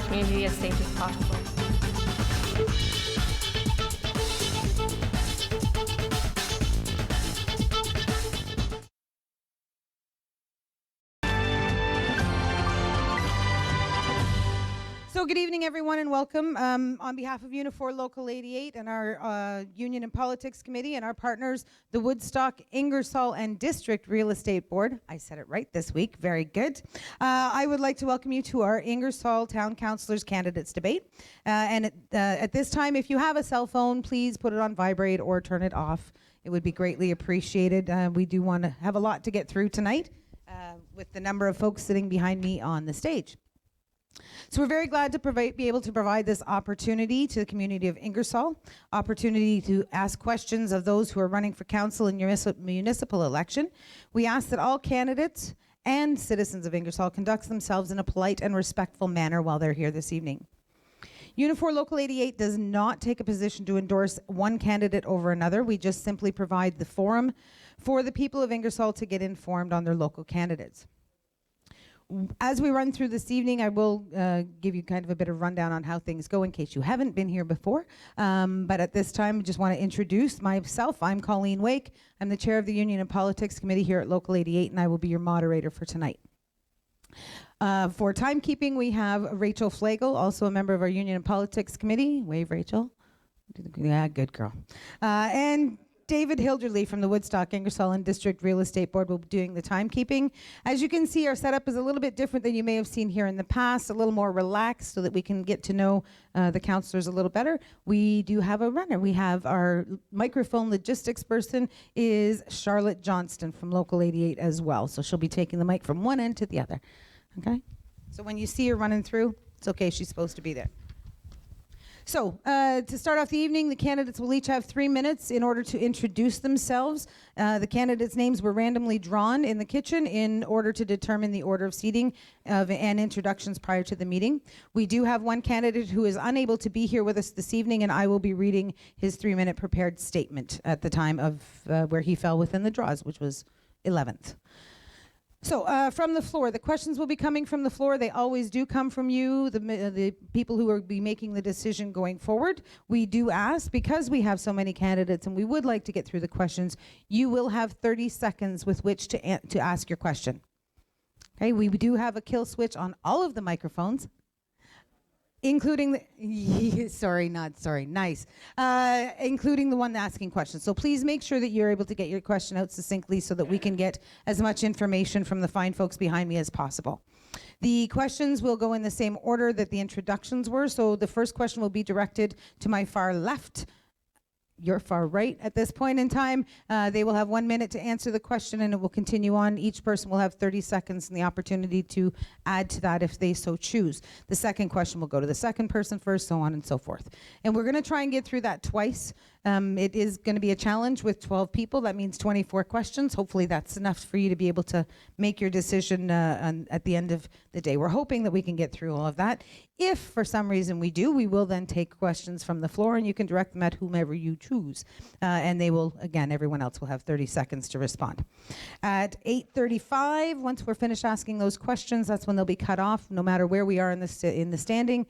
community as safe as possible. So good evening, everyone, and welcome. On behalf of Unifor Local 88 and our Union and Politics Committee and our partners, the Woodstock, Ingersoll and District Real Estate Board. I said it right this week. Very good. I would like to welcome you to our Ingersoll Town Councillors Candidates Debate. At this time, if you have a cell phone, please put it on vibrate or turn it off. It would be greatly appreciated. We do want to have a lot to get through tonight with the number of folks sitting behind me on the stage. So we're very glad to be able to provide this opportunity to the community of Ingersoll, opportunity to ask questions of those who are running for council in your municipal election. We ask that all candidates and citizens of Ingersoll conduct themselves in a polite and respectful manner while they're here this evening. Unifor Local 88 does not take a position to endorse one candidate over another. We just simply provide the forum for the people of Ingersoll to get informed on their local candidates. As we run through this evening, I will give you kind of a bit of rundown on how things go in case you haven't been here before. But at this time, I just want to introduce myself. I'm Colleen Wake. I'm the chair of the Union and Politics Committee here at Local 88, and I will be your moderator for tonight. For timekeeping, we have Rachel Flagel, also a member of our Union and Politics Committee. Wave, Rachel. Yeah, good girl. And David Hilderly from the Woodstock, Ingersoll and District Real Estate Board will be doing the timekeeping. As you can see, our setup is a little bit different than you may have seen here in the past, a little more relaxed so that we can get to know the councillors a little better. We do have a runner. We have our microphone logistics person is Charlotte Johnston from Local 88 as well. So she'll be taking the mic from one end to the other. Okay? So when you see her running through, it's okay, she's supposed to be there. So, to start off the evening, the candidates will each have 3 minutes in order to introduce themselves. The candidates' names were randomly drawn in the kitchen in order to determine the order of seating and introductions prior to the meeting. We do have one candidate who is unable to be here with us this evening, and I will be reading his 3-minute prepared statement at the time of where he fell within the draws, which was 11th. So from the floor, the questions will be coming from the floor. They always do come from you, the people who will be making the decision going forward. We do ask, because we have so many candidates and we would like to get through the questions, you will have 30 seconds with which to ask your question. Okay, we do have a kill switch on all of the microphones, including the, including the one asking questions. So please make sure that you're able to get your question out succinctly so that we can get as much information from the fine folks behind me as possible. The questions will go in the same order that the introductions were. So the first question will be directed to my far left, your far right at this point in time. They will have 1 minute to answer the question and it will continue on. Each person will have 30 seconds and the opportunity to add to that if they so choose. The second question will go to the second person first, so on and so forth. And we're going to try and get through that twice. It is going to be a challenge with 12 people. That means 24 questions. Hopefully that's enough for you to be able to make your decision at the end of the day. We're hoping that we can get through all of that. If for some reason we do, we will then take questions from the floor and you can direct them at whomever you choose. And they will, again, everyone else will have 30 seconds to respond. At 8:35, once we're finished asking those questions, that's when they'll be cut off, no matter where we are in the standing.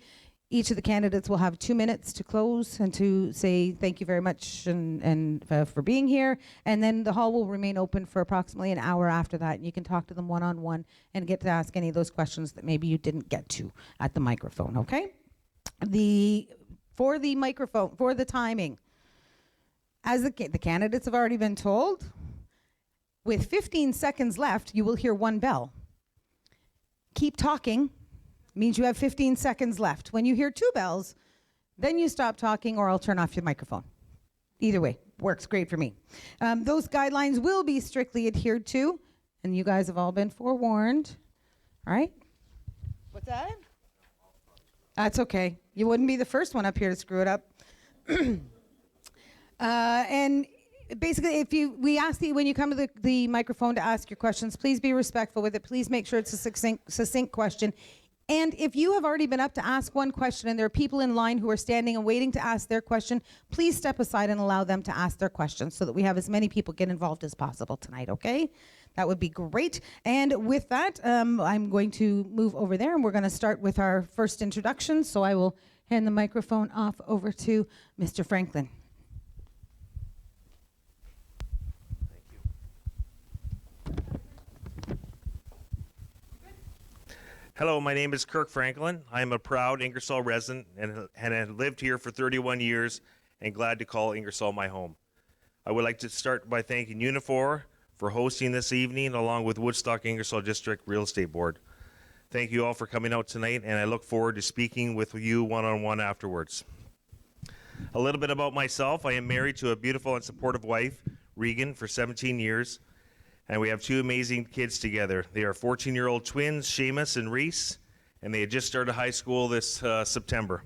Each of the candidates will have 2 minutes to close and to say thank you very much and for being here. And then the hall will remain open for approximately an hour after that. And you can talk to them one-on-one and get to ask any of those questions that maybe you didn't get to at the microphone, okay? For the microphone, for the timing, as the candidates have already been told, with 15 seconds left, you will hear one bell. Keep talking. Means you have 15 seconds left. When you hear 2 bells, then you stop talking or I'll turn off your microphone. Either way, works great for me. Those guidelines will be strictly adhered to, and you guys have all been forewarned. All right? What's that? That's okay. You wouldn't be the first one up here to screw it up. And basically, we ask that when you come to the microphone to ask your questions, please be respectful with it. Please make sure it's a succinct question. And if you have already been up to ask one question and there are people in line who are standing and waiting to ask their question, please step aside and allow them to ask their questions so that we have as many people get involved as possible tonight, okay? That would be great. And with that, I'm going to move over there and we're going to start with our first introduction. So I will hand the microphone off over to Mr. Franklin. Hello, my name is Kirk Franklin. I am a proud Ingersoll resident and have lived here for 31 years and glad to call Ingersoll my home. I would like to start by thanking Unifor for hosting this evening along with Woodstock Ingersoll District Real Estate Board. Thank you all for coming out tonight and I look forward to speaking with you one-on-one afterwards. A little bit about myself. I am married to a beautiful and supportive wife, Regan, for 17 years. And we have two amazing kids together. They are 14-year-old twins, Seamus and Reese, and they had just started high school this September.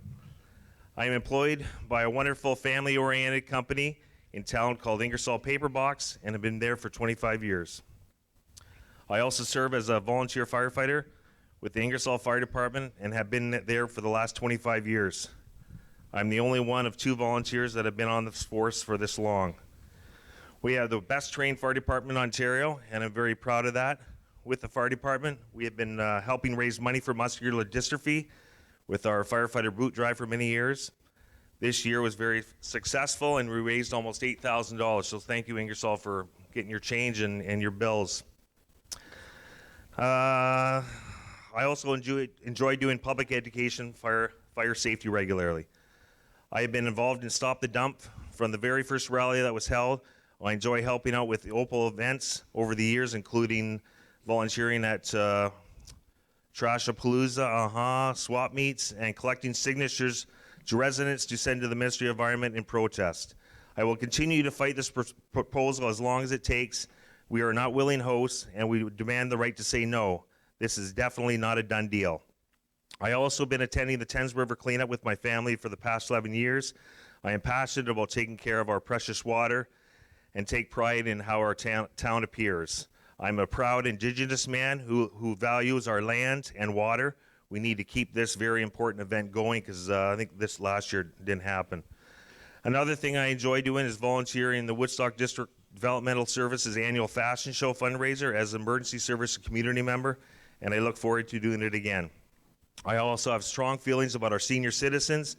I am employed by a wonderful family-oriented company in town called Ingersoll Paperbox and have been there for 25 years. I also serve as a volunteer firefighter with the Ingersoll Fire Department and have been there for the last 25 years. I'm the only one of two volunteers that have been on this force for this long. We have the best trained fire department in Ontario, and I'm very proud of that. With the fire department, we have been helping raise money for muscular dystrophy with our firefighter boot drive for many years. This year was very successful, and we raised almost $8,000. So thank you, Ingersoll, for getting your change and your bills. I also enjoy doing public education, fire safety regularly. I have been involved in Stop the Dump from the very first rally that was held. I enjoy helping out with the Opal events over the years, including volunteering at Trashapalooza, swap meets, and collecting signatures to residents to send to the Ministry of Environment in protest. I will continue to fight this proposal as long as it takes. We are not willing hosts, and we demand the right to say no. This is definitely not a done deal. I also been attending the Thames River cleanup with my family for the past 11 years. I am passionate about taking care of our precious water and take pride in how our town appears. I'm a proud Indigenous man who values our land and water. We need to keep this very important event going because I think this last year didn't happen. Another thing I enjoy doing is volunteering in the Woodstock District Developmental Services annual fashion show fundraiser as an emergency service community member, and I look forward to doing it again. I also have strong feelings about our senior citizens.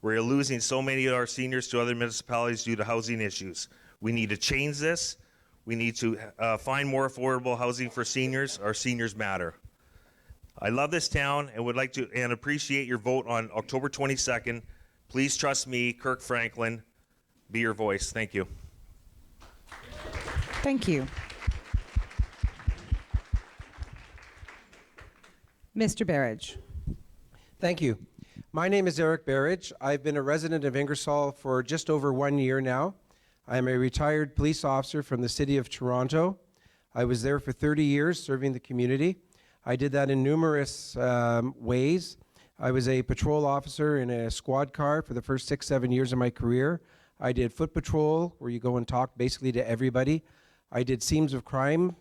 We're losing so many of our seniors to other municipalities due to housing issues. We need to change this. We need to find more affordable housing for seniors. Our seniors matter. I love this town and would like to and appreciate your vote on October 22nd. Please trust me, Kirk Franklin. Be your voice. Thank you. Thank you. Mr. Berridge. Thank you. My name is Eric Berridge. I've been a resident of Ingersoll for just over 1 year now. I am a retired police officer from the City of Toronto. I was there for 30 years serving the community. I did that in numerous ways. I was a patrol officer in a squad car for the first 6-7 years of my career. I did foot patrol, where you go and talk basically to everybody. I did scenes of crime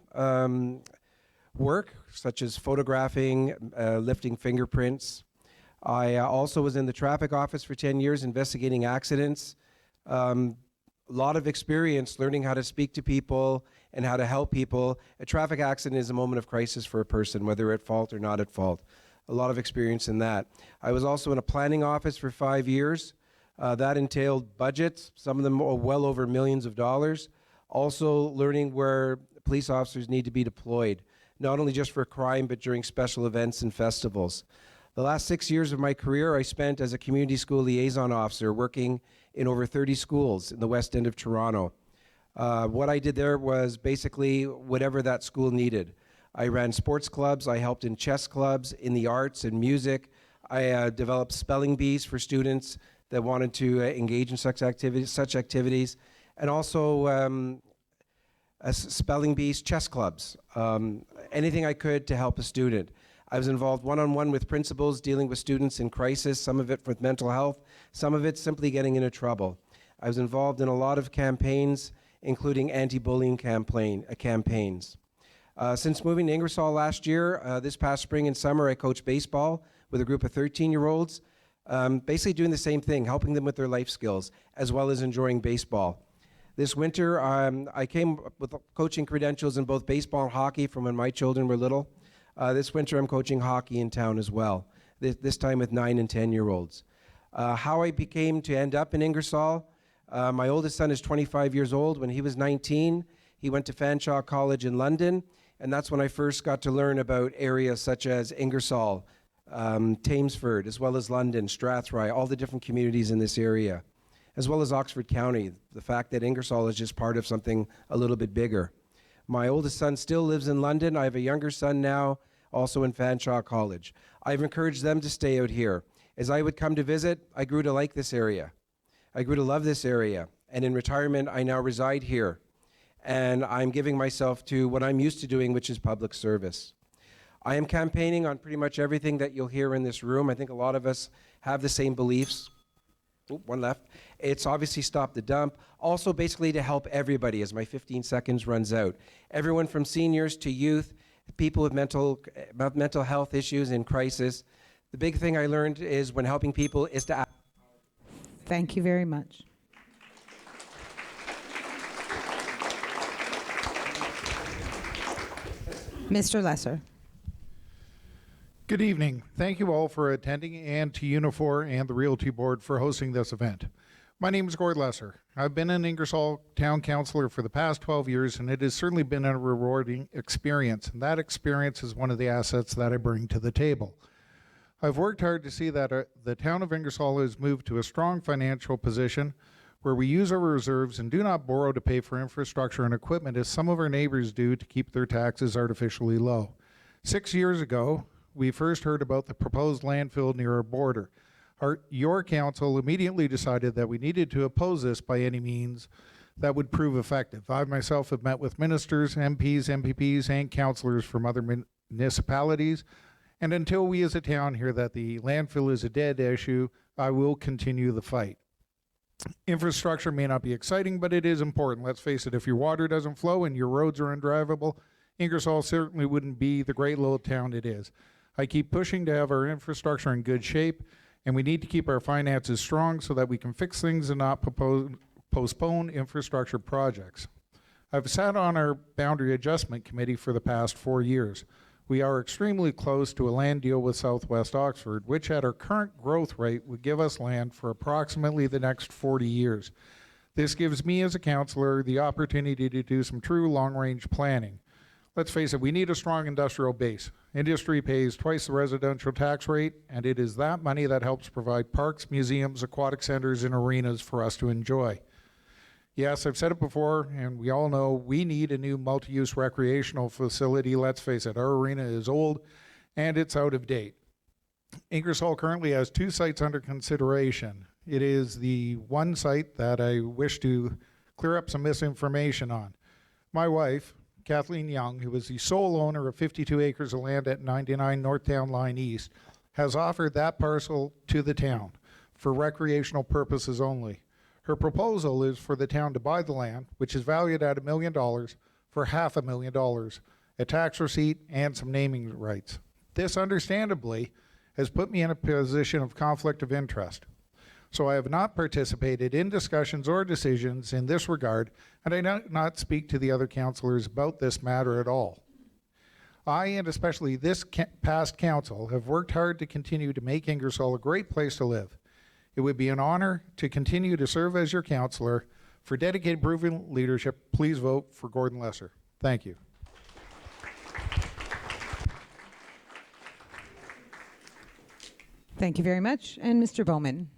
work, such as photographing, lifting fingerprints. I also was in the traffic office for 10 years investigating accidents. A lot of experience learning how to speak to people and how to help people. A traffic accident is a moment of crisis for a person, whether at fault or not at fault. A lot of experience in that. I was also in a planning office for 5 years. That entailed budgets, some of them well over millions of dollars. Also learning where police officers need to be deployed, not only just for crime, but during special events and festivals. The last 6 years of my career I spent as a community school liaison officer working in over 30 schools in the West End of Toronto. What I did there was basically whatever that school needed. I ran sports clubs, I helped in chess clubs, in the arts and music. I developed spelling bees for students that wanted to engage in such activities, and also spelling bees, chess clubs, anything I could to help a student. I was involved one-on-one with principals dealing with students in crisis, some of it with mental health, some of it simply getting into trouble. I was involved in a lot of campaigns, including anti-bullying campaigns. Since moving to Ingersoll last year, this past spring and summer, I coached baseball with a group of 13-year-olds, basically doing the same thing, helping them with their life skills, as well as enjoying baseball. This winter, I came with coaching credentials in both baseball and hockey from when my children were little. This winter, I'm coaching hockey in town as well, this time with 9 and 10-year-olds. How I became to end up in Ingersoll, my oldest son is 25 years old. When he was 19, he went to Fanshawe College in London, and that's when I first got to learn about areas such as Ingersoll, Thamesford, as well as London, Strathroy, all the different communities in this area, as well as Oxford County, the fact that Ingersoll is just part of something a little bit bigger. My oldest son still lives in London. I have a younger son now, also in Fanshawe College. I've encouraged them to stay out here. As I would come to visit, I grew to like this area. I grew to love this area. And in retirement, I now reside here. And I'm giving myself to what I'm used to doing, which is public service. I am campaigning on pretty much everything that you'll hear in this room. I think a lot of us have the same beliefs. Oop, one left. It's obviously Stop the Dump. Also basically to help everybody as my 15 seconds runs out. Everyone from seniors to youth, people with mental health issues in crisis. The big thing I learned is when helping people is to act. Thank you very much. Mr. Lesser. Good evening. Thank you all for attending, and to Unifor and the Realty Board for hosting this event. My name is Gord Lesser. I've been an Ingersoll Town Councillor for the past 12 years, and it has certainly been a rewarding experience. And that experience is one of the assets that I bring to the table. I've worked hard to see that the town of Ingersoll has moved to a strong financial position where we use our reserves and do not borrow to pay for infrastructure and equipment as some of our neighbors do to keep their taxes artificially low. 6 years ago, we first heard about the proposed landfill near our border. Your council immediately decided that we needed to oppose this by any means that would prove effective. I myself have met with ministers, MPs, MPPs, and councillors from other municipalities, and until we as a town hear that the landfill is a dead issue, I will continue the fight. Infrastructure may not be exciting, but it is important. Let's face it, if your water doesn't flow and your roads are undrivable, Ingersoll certainly wouldn't be the great little town it is. I keep pushing to have our infrastructure in good shape, and we need to keep our finances strong so that we can fix things and not postpone infrastructure projects. I've sat on our Boundary Adjustment Committee for the past 4 years. We are extremely close to a land deal with Southwest Oxford, which at our current growth rate would give us land for approximately the next 40 years. This gives me as a councillor the opportunity to do some true long-range planning. Let's face it, we need a strong industrial base. Industry pays twice the residential tax rate, and it is that money that helps provide parks, museums, aquatic centers, and arenas for us to enjoy. Yes, I've said it before, and we all know we need a new multi-use recreational facility. Let's face it, our arena is old and it's out of date. Ingersoll currently has 2 sites under consideration. It is the one site that I wish to clear up some misinformation on. My wife, Kathleen Young, who is the sole owner of 52 acres of land at 99 North Town Line East, has offered that parcel to the town for recreational purposes only. Her proposal is for the town to buy the land, which is valued at $1 million, for $500,000, a tax receipt, and some naming rights. This, understandably, has put me in a position of conflict of interest. So I have not participated in discussions or decisions in this regard, and I do not speak to the other councillors about this matter at all. I, and especially this past council, have worked hard to continue to make Ingersoll a great place to live. It would be an honor to continue to serve as your councillor. For dedicated, proven leadership, please vote for Gordon Lesser. Thank you. Thank you very much. And Mr. Bowman.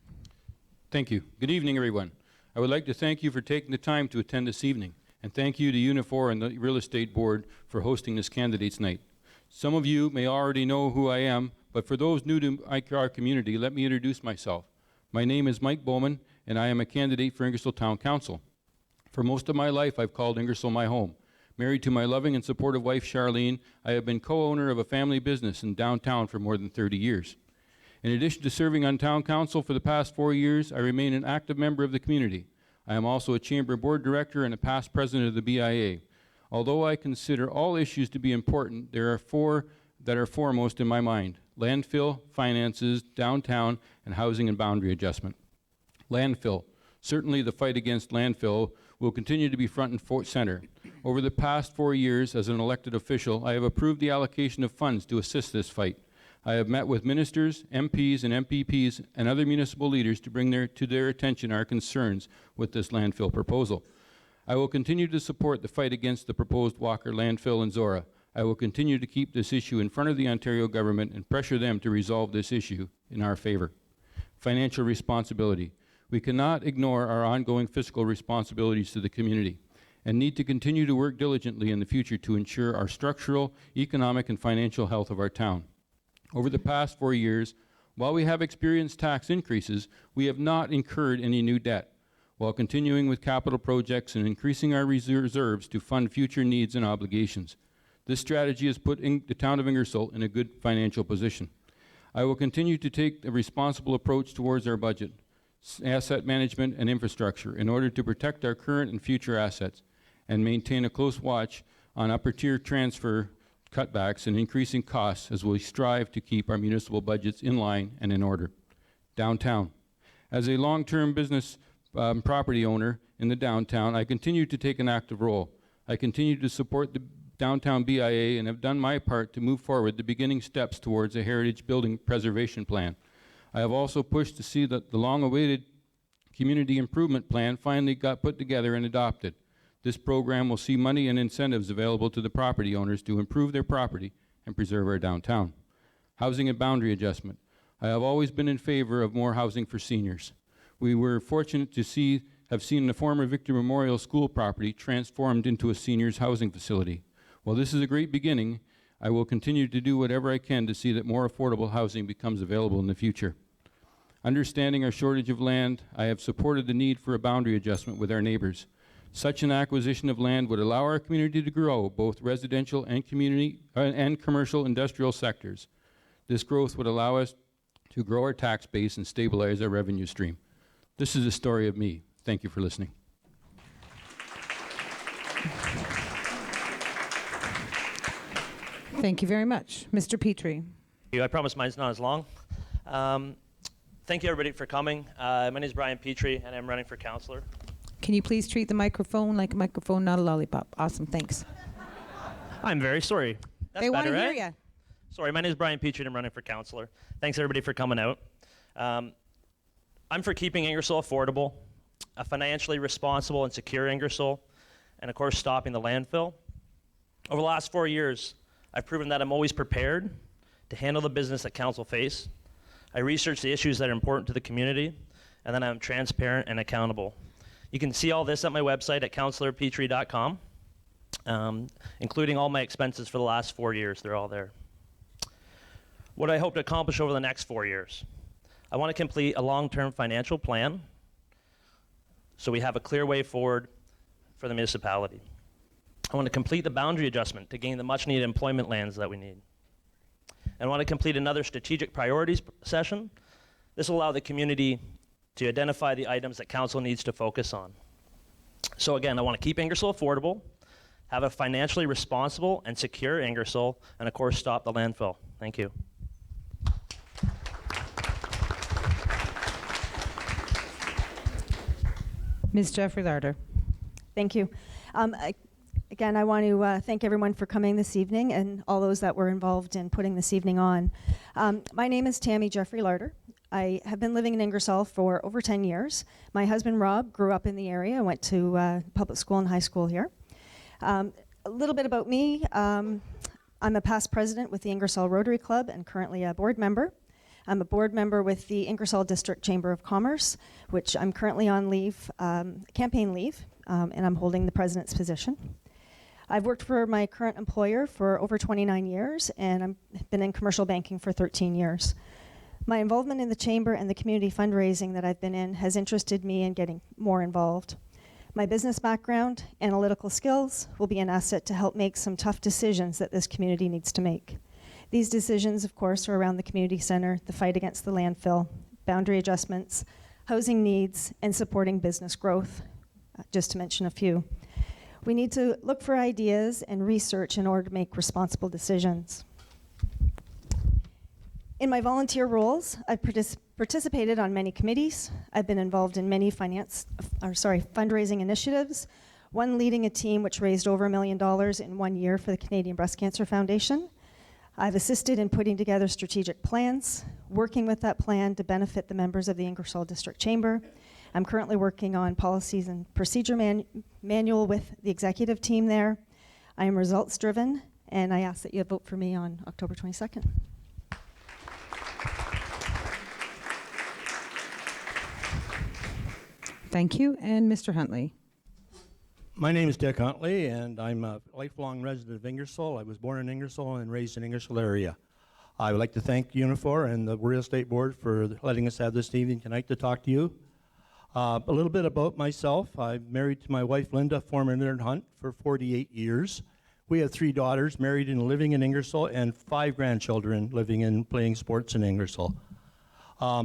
Thank you. Good evening, everyone. I would like to thank you for taking the time to attend this evening, and thank you to Unifor and the Real Estate Board for hosting this Candidates Night. Some of you may already know who I am, but for those new to our community, let me introduce myself. My name is Mike Bowman, and I am a candidate for Ingersoll Town Council. For most of my life, I've called Ingersoll my home. Married to my loving and supportive wife, Charlene, I have been co-owner of a family business in downtown for more than 30 years. In addition to serving on Town Council for the past 4 years, I remain an active member of the community. I am also a Chamber Board Director and a past President of the BIA. Although I consider all issues to be important, there are four that are foremost in my mind: landfill, finances, downtown, and housing and boundary adjustment. Landfill. Certainly the fight against landfill will continue to be front and center. Over the past 4 years as an elected official, I have approved the allocation of funds to assist this fight. I have met with ministers, MPs, and MPPs, and other municipal leaders to bring to their attention our concerns with this landfill proposal. I will continue to support the fight against the proposed Walker landfill in Zora. I will continue to keep this issue in front of the Ontario government and pressure them to resolve this issue in our favor. Financial responsibility. We cannot ignore our ongoing fiscal responsibilities to the community and need to continue to work diligently in the future to ensure our structural, economic, and financial health of our town. Over the past 4 years, while we have experienced tax increases, we have not incurred any new debt, while continuing with capital projects and increasing our reserves to fund future needs and obligations. This strategy has put the town of Ingersoll in a good financial position. I will continue to take a responsible approach towards our budget, asset management, and infrastructure in order to protect our current and future assets and maintain a close watch on upper-tier transfer cutbacks and increasing costs as we strive to keep our municipal budgets in line and in order. Downtown. As a long-term business property owner in the downtown, I continue to take an active role. I continue to support the downtown BIA and have done my part to move forward the beginning steps towards a heritage building preservation plan. I have also pushed to see that the long-awaited community improvement plan finally got put together and adopted. This program will see money and incentives available to the property owners to improve their property and preserve our downtown. Housing and boundary adjustment. I have always been in favor of more housing for seniors. We were fortunate to have seen the former Victor Memorial School property transformed into a seniors housing facility. While this is a great beginning, I will continue to do whatever I can to see that more affordable housing becomes available in the future. Understanding our shortage of land, I have supported the need for a boundary adjustment with our neighbors. Such an acquisition of land would allow our community to grow, both residential and commercial industrial sectors. This growth would allow us to grow our tax base and stabilize our revenue stream. This is the story of me. Thank you for listening. Thank you very much. Mr. Petrie. I promise mine's not as long. Thank you, everybody, for coming. My name is Brian Petrie, and I'm running for councillor. Can you please treat the microphone like a microphone, not a lollipop? Awesome, thanks. I'm very sorry. That's They want better, to hear right? you. Sorry, my name is Brian Petrie, and I'm running for councillor. Thanks, everybody, for coming out. I'm for keeping Ingersoll affordable, a financially responsible and secure Ingersoll, and, of course, stopping the landfill. Over the last 4 years, I've proven that I'm always prepared to handle the business that council face. I research the issues that are important to the community, and then I'm transparent and accountable. You can see all this at my website at councillorpetrie.com, including all my expenses for the last 4 years. They're all there. What I hope to accomplish over the next 4 years. I want to complete a long-term financial plan so we have a clear way forward for the municipality. I want to complete the boundary adjustment to gain the much-needed employment lands that we need. And I want to complete another strategic priorities session. This will allow the community to identify the items that council needs to focus on. So again, I want to keep Ingersoll affordable, have a financially responsible and secure Ingersoll, and of course, stop the landfill. Thank you. Ms. Jeffrey Larder. Thank you. Again, I want to thank everyone for coming this evening and all those that were involved in putting this evening on. My name is Tammy Jeffrey Larder. I have been living in Ingersoll for over 10 years. My husband, Rob, grew up in the area, went to public school and high school here. A little bit about me. I'm a past president with the Ingersoll Rotary Club and currently a board member. I'm a board member with the Ingersoll District Chamber of Commerce, which I'm currently on leave, campaign leave, and I'm holding the president's position. I've worked for my current employer for over 29 years, and I've been in commercial banking for 13 years. My involvement in the chamber and the community fundraising that I've been in has interested me in getting more involved. My business background, analytical skills will be an asset to help make some tough decisions that this community needs to make. These decisions, of course, are around the community center, the fight against the landfill, boundary adjustments, housing needs, and supporting business growth, just to mention a few. We need to look for ideas and research in order to make responsible decisions. In my volunteer roles, I've participated on many committees. I've been involved in many fundraising initiatives, one leading a team which raised over $1 million in 1 year for the Canadian Breast Cancer Foundation. I've assisted in putting together strategic plans, working with that plan to benefit the members of the Ingersoll District Chamber. I'm currently working on policies and procedure manual with the executive team there. I am results driven, and I ask that you vote for me on October 22nd. Thank you. And Mr. Huntley. My name is Dick Huntley, and I'm a lifelong resident of Ingersoll. I was born in Ingersoll and raised in Ingersoll area. I would like to thank Unifor and the Real Estate Board for letting us have this evening tonight to talk to you. A little bit about myself. I'm married to my wife, Linda, former intern Hunt, for 48 years. We have 3 daughters married and living in Ingersoll, and 5 grandchildren living and playing sports in Ingersoll. A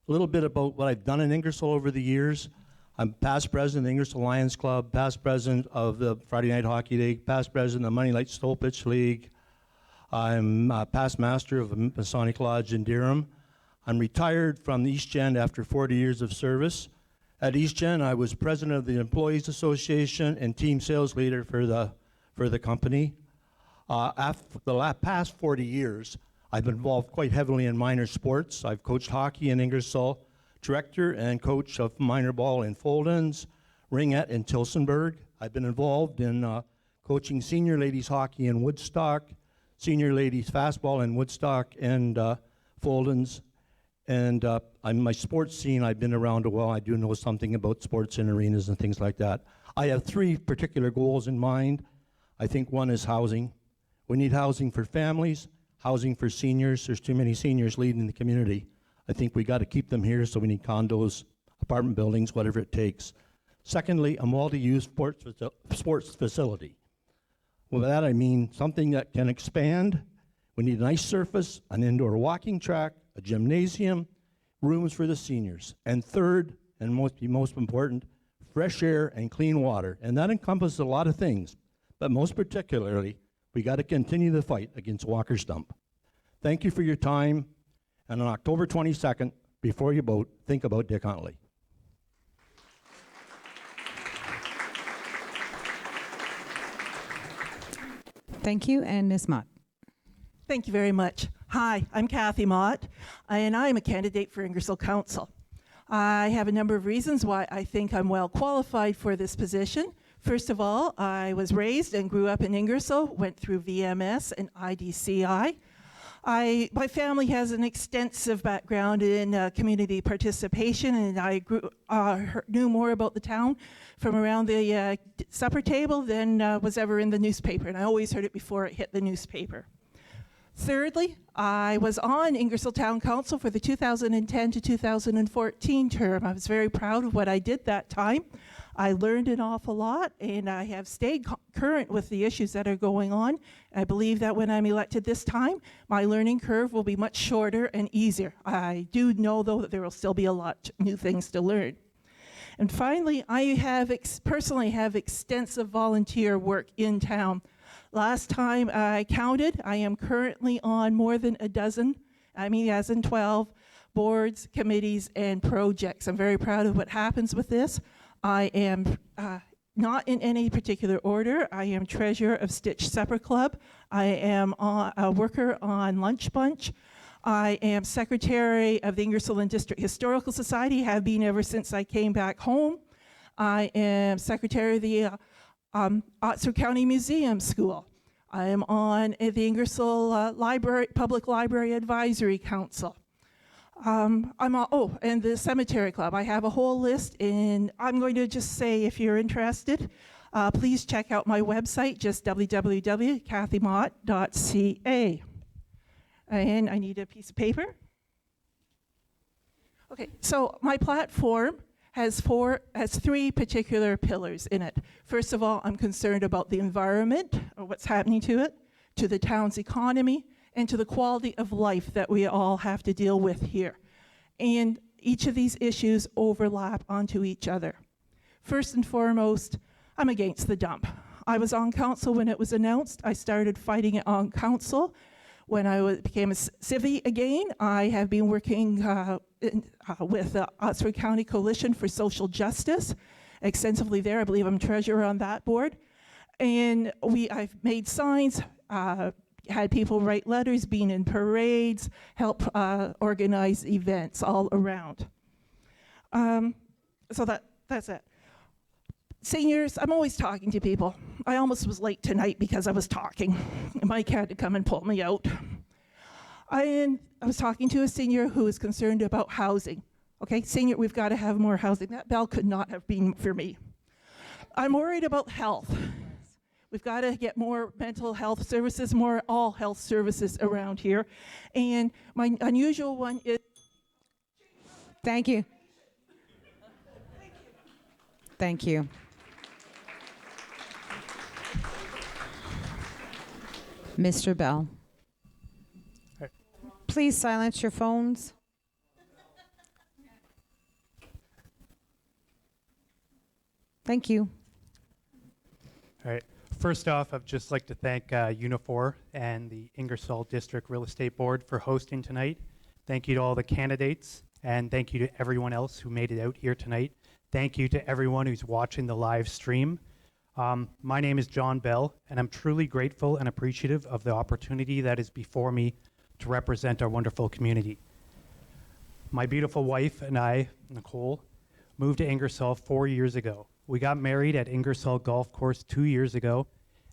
little bit about what I've done in Ingersoll over the years. I'm past president of the Ingersoll Lions Club, past president of the Friday Night Hockey League, past president of the Monday Night Stow Pitch League. I'm past master of the Masonic Lodge in Durham. I'm retired from the East Gen after 40 years of service. At East Gen, I was president of the Employees Association and team sales leader for the company. After the past 40 years, I've been involved quite heavily in minor sports. I've coached hockey in Ingersoll, director and coach of minor ball in Foldens, Ringette in Tilsonburg. I've been involved in coaching senior ladies hockey in Woodstock, senior ladies fastball in Woodstock and Foldens. And my sports scene, I've been around a while. I do know something about sports in arenas and things like that. I have 3 particular goals in mind. I think one is housing. We need housing for families, housing for seniors. There's too many seniors leaving the community. I think we got to keep them here, so we need condos, apartment buildings, whatever it takes. Secondly, a multi-use sports facility. With that, I mean something that can expand. We need a nice surface, an indoor walking track, a gymnasium, rooms for the seniors. And third, and most important, fresh air and clean water. And that encompasses a lot of things, but most particularly, we got to continue the fight against Walker's Dump. Thank you for your time. And on October 22nd, before you vote, think about Dick Huntley. Thank you. And Ms. Mott. Thank you very much. Hi, I'm Kathy Mott, and I'm a candidate for Ingersoll Council. I have a number of reasons why I think I'm well qualified for this position. First of all, I was raised and grew up in Ingersoll, went through VMS and IDCI. My family has an extensive background in community participation, and I knew more about the town from around the supper table than was ever in the newspaper, and I always heard it before it hit the newspaper. Thirdly, I was on Ingersoll Town Council for the 2010 to 2014 term. I was very proud of what I did that time. I learned an awful lot, and I have stayed current with the issues that are going on. I believe that when I'm elected this time, my learning curve will be much shorter and easier. I do know, though, that there will still be a lot of new things to learn. And finally, I have personally have extensive volunteer work in town. Last time I counted, I am currently on more than a dozen, as in 12, boards, committees, and projects. I'm very proud of what happens with this. I am not in any particular order. I am treasurer of Stitch Supper Club. I am a worker on Lunch Bunch. I am secretary of the Ingersoll and District Historical Society, have been ever since I came back home. I am secretary of the Ottsford County Museum School. I am on the Ingersoll Public Library Advisory Council. And the Cemetery Club. I have a whole list, and I'm going to just say, if you're interested, please check out my website, just www.kathymott.ca. And I need a piece of paper. Okay, so my platform has 3 particular pillars in it. First of all, I'm concerned about the environment, or what's happening to it, to the town's economy, and to the quality of life that we all have to deal with here. And each of these issues overlap onto each other. First and foremost, I'm against the dump. I was on council when it was announced. I started fighting it on council. When I became a civvy again, I have been working with the Oxford County Coalition for Social Justice extensively there. I believe I'm treasurer on that board. And I've made signs, had people write letters, been in parades, help organize events all around. So that's it. Seniors, I'm always talking to people. I almost was late tonight because I was talking. Mike had to come and pull me out. I was talking to a senior who is concerned about housing. Okay, senior, we've got to have more housing. That bell could not have been for me. I'm worried about health. We've got to get more mental health services, more all health services around here. And my unusual one is... Thank you. Thank you. Mr. Bell. Please silence your phones. Thank you. All right. First off, I'd just like to thank Unifor and the Ingersoll District Real Estate Board for hosting tonight. Thank you to all the candidates, and thank you to everyone else who made it out here tonight. Thank you to everyone who's watching the live stream. My name is John Bell, and I'm truly grateful and appreciative of the opportunity that is before me to represent our wonderful community. My beautiful wife and I, Nicole, moved to Ingersoll 4 years ago. We got married at Ingersoll Golf Course 2 years ago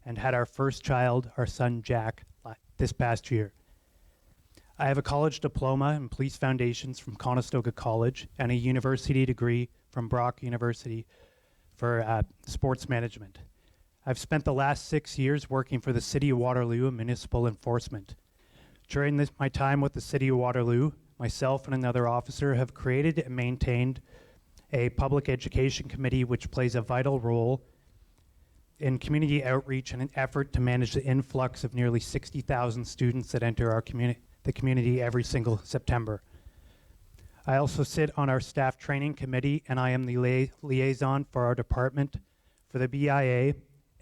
and had our first child, our son Jack, this past year. I have a college diploma in police foundations from Conestoga College and a university degree from Brock University for sports management. I've spent the last 6 years working for the City of Waterloo and Municipal Enforcement. During my time with the City of Waterloo, myself and another officer have created and maintained a public education committee which plays a vital role in community outreach in an effort to manage the influx of nearly 60,000 students that enter our the community every single September. I also sit on our staff training committee, and I am the liaison for our department for the BIA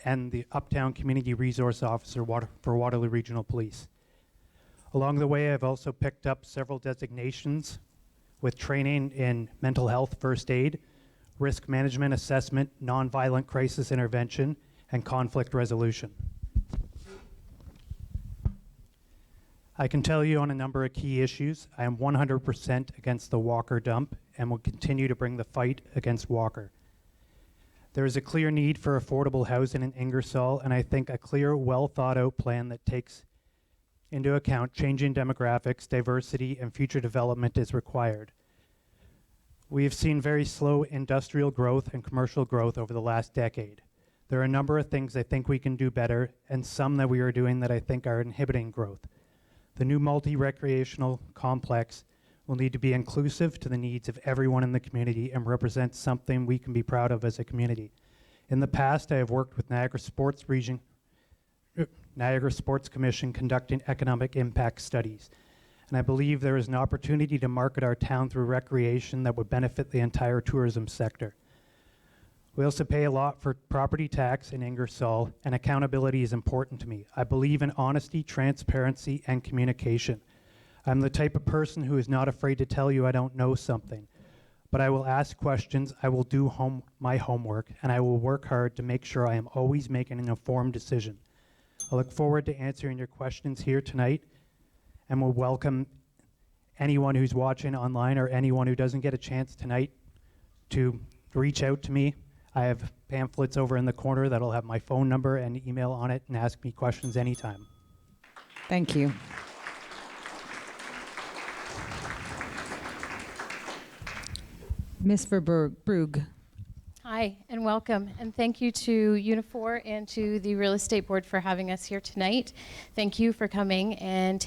and the Uptown Community Resource Officer for Waterloo Regional Police. Along the way, I've also picked up several designations with training in mental health first aid, risk management assessment, nonviolent crisis intervention, and conflict resolution. I can tell you on a number of key issues, I am 100% against the Walker dump and will continue to bring the fight against Walker. There is a clear need for affordable housing in Ingersoll, and I think a clear, well thought out plan that takes into account changing demographics, diversity, and future development is required. We have seen very slow industrial growth and commercial growth over the last decade. There are a number of things I think we can do better, and some that we are doing that I think are inhibiting growth. The new multi-recreational complex will need to be inclusive to the needs of everyone in the community and represent something we can be proud of as a community. In the past, I have worked with Niagara Sports Commission conducting economic impact studies. And I believe there is an opportunity to market our town through recreation that would benefit the entire tourism sector. We also pay a lot for property tax in Ingersoll, and accountability is important to me. I believe in honesty, transparency, and communication. I'm the type of person who is not afraid to tell you I don't know something, but I will ask questions, I will do my homework, and I will work hard to make sure I am always making an informed decision. I look forward to answering your questions here tonight, and will welcome anyone who's watching online or anyone who doesn't get a chance tonight to reach out to me. I have pamphlets over in the corner that'll have my phone number and email on it, and ask me questions anytime. Thank you. Ms. Verbrugge. Hi, and welcome. And thank you to Unifor and to the Real Estate Board for having us here tonight. Thank you for coming and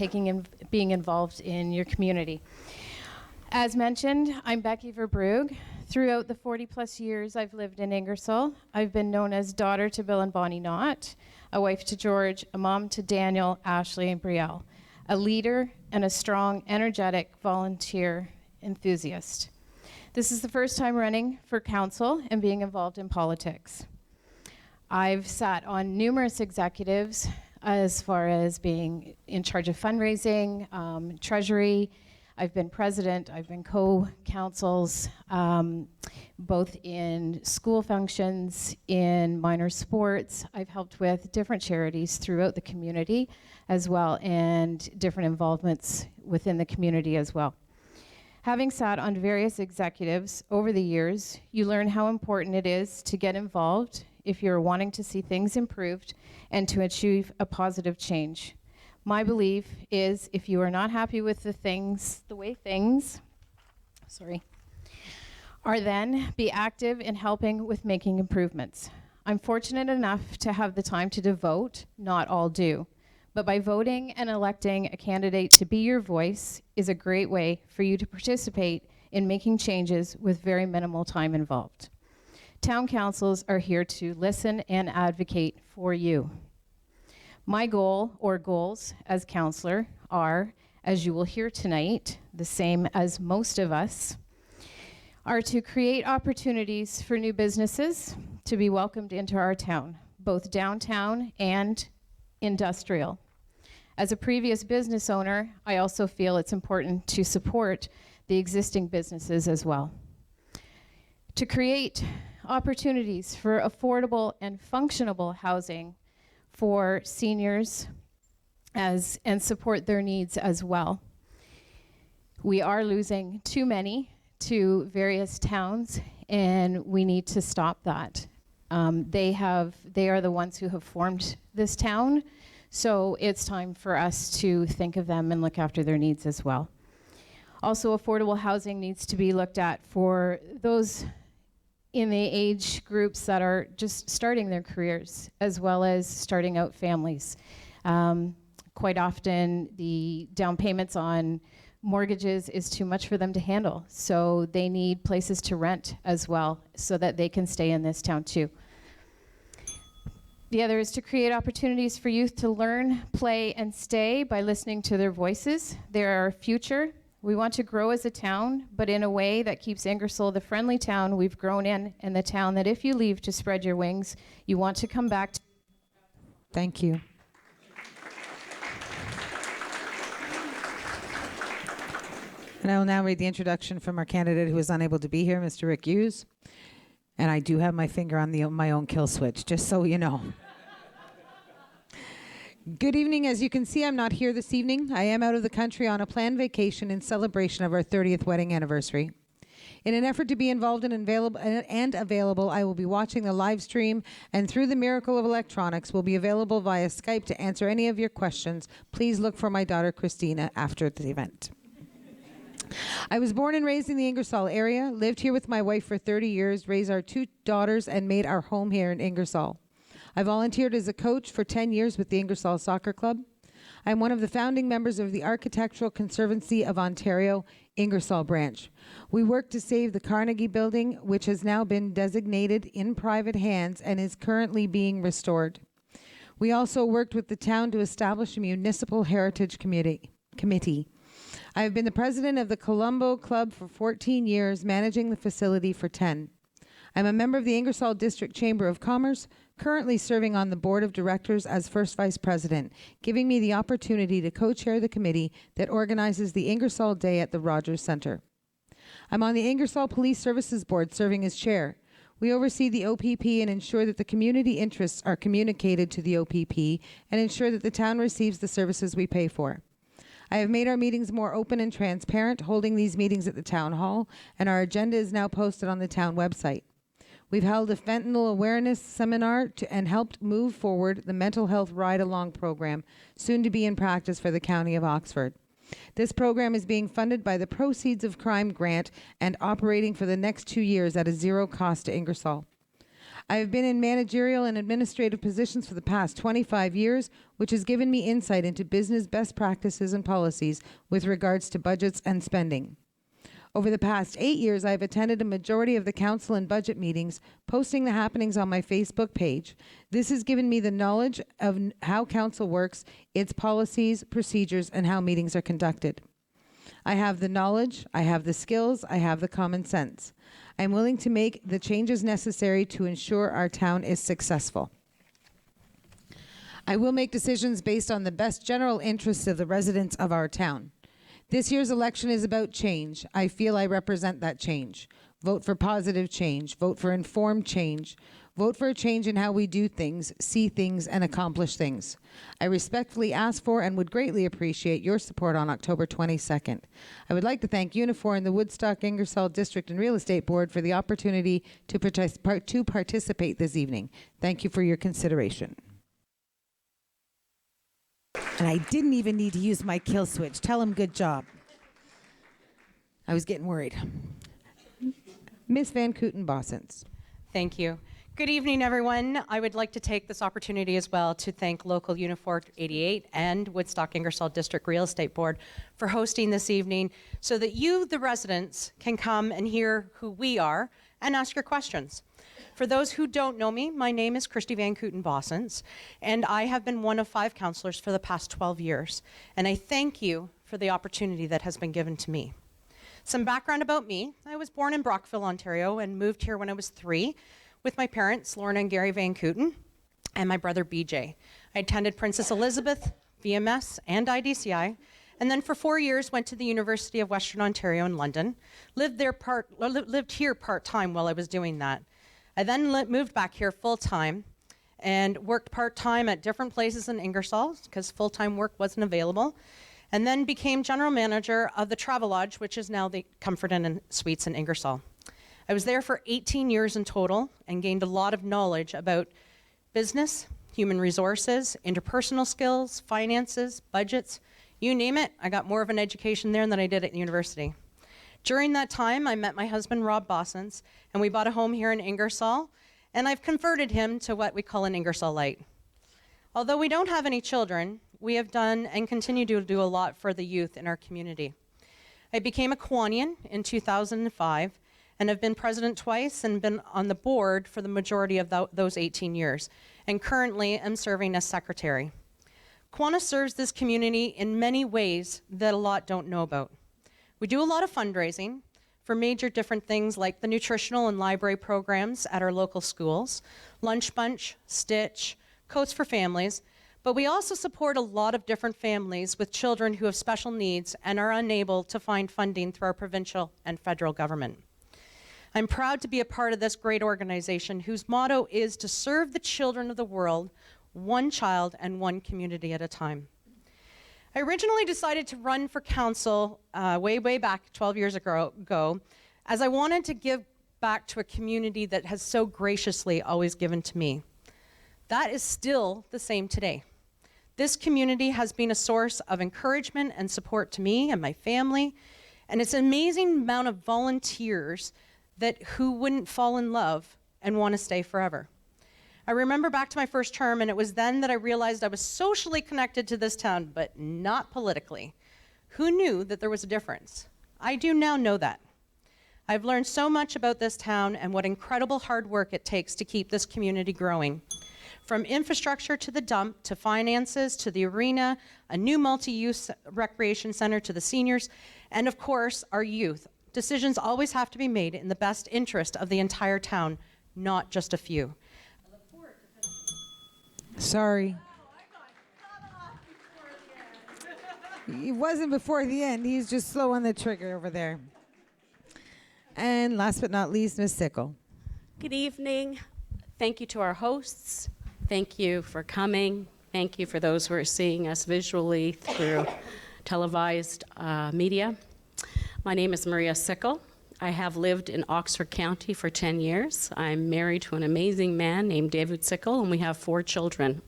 being involved in your community. As mentioned, I'm Becky Verbrugge. Throughout the 40-plus years I've lived in Ingersoll, I've been known as daughter to Bill and Bonnie Knott, a wife to George, a mom to Daniel, Ashley, and Brielle, a leader and a strong, energetic volunteer enthusiast. This is the first time running for council and being involved in politics. I've sat on numerous executives as far as being in charge of fundraising, treasury. I've been president, I've been co-councils, both in school functions, in minor sports. I've helped with different charities throughout the community as well, and different involvements within the community as well. Having sat on various executives over the years, you learn how important it is to get involved if you're wanting to see things improved and to achieve a positive change. My belief is if you are not happy with the way things are, then be active in helping with making improvements. I'm fortunate enough to have the time to devote, not all do, but by voting and electing a candidate to be your voice is a great way for you to participate in making changes with very minimal time involved. Town councils are here to listen and advocate for you. My goal or goals as councillor are, as you will hear tonight, the same as most of us, are to create opportunities for new businesses to be welcomed into our town, both downtown and industrial. As a previous business owner, I also feel it's important to support the existing businesses as well. To create opportunities for affordable and functionable housing for seniors and support their needs as well. We are losing too many to various towns, and we need to stop that. They are the ones who have formed this town, so it's time for us to think of them and look after their needs as well. Also, affordable housing needs to be looked at for those in the age groups that are just starting their careers, as well as starting out families. Quite often, the down payments on mortgages is too much for them to handle, so they need places to rent as well, so that they can stay in this town too. The other is to create opportunities for youth to learn, play, and stay by listening to their voices. They're our future. We want to grow as a town, but in a way that keeps Ingersoll the friendly town we've grown in, and the town that if you leave to spread your wings, you want to come back to. Thank you. And I will now read the introduction from our candidate who is unable to be here, Mr. Rick Hughes. And I do have my finger on my own kill switch, just so you know. Good evening. As you can see, I'm not here this evening. I am out of the country on a planned vacation in celebration of our 30th wedding anniversary. In an effort to be involved and available, I will be watching the live stream, and through the miracle of electronics, will be available via Skype to answer any of your questions. Please look for my daughter, Christina, after the event. I was born and raised in the Ingersoll area, lived here with my wife for 30 years, raised our 2 daughters, and made our home here in Ingersoll. I volunteered as a coach for 10 years with the Ingersoll Soccer Club. I'm one of the founding members of the Architectural Conservancy of Ontario, Ingersoll branch. We work to save the Carnegie Building, which has now been designated in private hands and is currently being restored. We also worked with the town to establish a municipal heritage committee. I have been the president of the Colombo Club for 14 years, managing the facility for 10. I'm a member of the Ingersoll District Chamber of Commerce, currently serving on the board of directors as first vice president, giving me the opportunity to co-chair the committee that organizes the Ingersoll Day at the Rogers Centre. I'm on the Ingersoll Police Services Board, serving as chair. We oversee the OPP and ensure that the community interests are communicated to the OPP and ensure that the town receives the services we pay for. I have made our meetings more open and transparent, holding these meetings at the town hall, and our agenda is now posted on the town website. We've held a fentanyl awareness seminar and helped move forward the mental health ride-along program, soon to be in practice for the County of Oxford. This program is being funded by the Proceeds of Crime grant and operating for the next 2 years at a zero cost to Ingersoll. I have been in managerial and administrative positions for the past 25 years, which has given me insight into business best practices and policies with regards to budgets and spending. Over the past 8 years, I have attended a majority of the council and budget meetings, posting the happenings on my Facebook page. This has given me the knowledge of how council works, its policies, procedures, and how meetings are conducted. I have the knowledge, I have the skills, I have the common sense. I am willing to make the changes necessary to ensure our town is successful. I will make decisions based on the best general interests of the residents of our town. This year's election is about change. I feel I represent that change. Vote for positive change. Vote for informed change. Vote for a change in how we do things, see things, and accomplish things. I respectfully ask for and would greatly appreciate your support on October 22nd. I would like to thank Unifor and the Woodstock Ingersoll District and Real Estate Board for the opportunity to participate this evening. Thank you for your consideration. And I didn't even need to use my kill switch. Tell him good job. I was getting worried. Miss Van Kooten-Bossens. Thank you. Good evening, everyone. I would like to take this opportunity as well to thank local Unifor 88 and Woodstock Ingersoll District Real Estate Board for hosting this evening so that you, the residents, can come and hear who we are and ask your questions. For those who don't know me, my name is Christy Van Kooten-Bossens, and I have been one of 5 councillors for the past 12 years. And I thank you for the opportunity that has been given to me. Some background about me. I was born in Brockville, Ontario, and moved here when I was 3 with my parents, Lorna and Gary Van Kooten, and my brother, BJ. I attended Princess Elizabeth, VMS, and IDCI, and then for 4 years went to the University of Western Ontario in London, lived here part-time while I was doing that. I then moved back here full-time and worked part-time at different places in Ingersoll because full-time work wasn't available, and then became general manager of the Travelodge, which is now the Comfort Inn & Suites in Ingersoll. I was there for 18 years in total and gained a lot of knowledge about business, human resources, interpersonal skills, finances, budgets, you name it. I got more of an education there than I did at university. During that time, I met my husband, Rob Bossens, and we bought a home here in Ingersoll, and I've converted him to what we call an Ingersollite. Although we don't have any children, we have done and continue to do a lot for the youth in our community. I became a Kiwanian in 2005, and have been president twice and been on the board for the majority of those 18 years, and currently am serving as secretary. Kiwana serves this community in many ways that a lot don't know about. We do a lot of fundraising for major different things like the nutritional and library programs at our local schools, Lunch Bunch, Stitch, Coats for Families, but we also support a lot of different families with children who have special needs and are unable to find funding through our provincial and federal government. I'm proud to be a part of this great organization whose motto is to serve the children of the world, one child and one community at a time. I originally decided to run for council way back 12 years ago, as I wanted to give back to a community that has so graciously always given to me. That is still the same today. This community has been a source of encouragement and support to me and my family, and it's an amazing amount of volunteers who wouldn't fall in love and want to stay forever. I remember back to my first term, and it was then that I realized I was socially connected to this town, but not politically. Who knew that there was a difference? I do now know that. I've learned so much about this town and what incredible hard work it takes to keep this community growing. From infrastructure to the dump, to finances, to the arena, a new multi-use recreation center to the seniors, and of course, our youth. Decisions always have to be made in the best interest of the entire town, not just a few. Sorry. It wasn't before the end. He's just slow on the trigger over there. And last but not least, Ms. Sickle. Good evening. Thank you to our hosts. Thank you for coming. Thank you for those who are seeing us visually through televised media. My name is Maria Sickle. I have lived in Oxford County for 10 years. I'm married to an amazing man named David Sickle, and we have 4 children.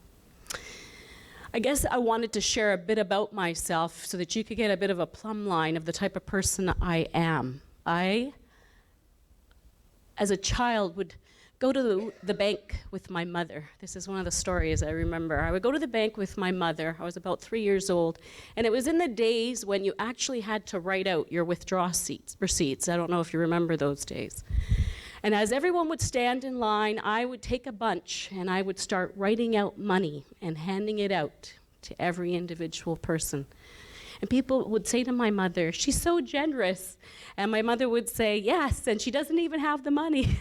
I guess I wanted to share a bit about myself so that you could get a bit of a plumb line of the type of person I am. I, as a child, would go to the bank with my mother. This is one of the stories I remember. I would go to the bank with my mother. I was about 3 years old, and it was in the days when you actually had to write out your withdrawal receipts. I don't know if you remember those days. And as everyone would stand in line, I would take a bunch and I would start writing out money and handing it out to every individual person. And people would say to my mother, "She's so generous." And my mother would say, "Yes, and she doesn't even have the money."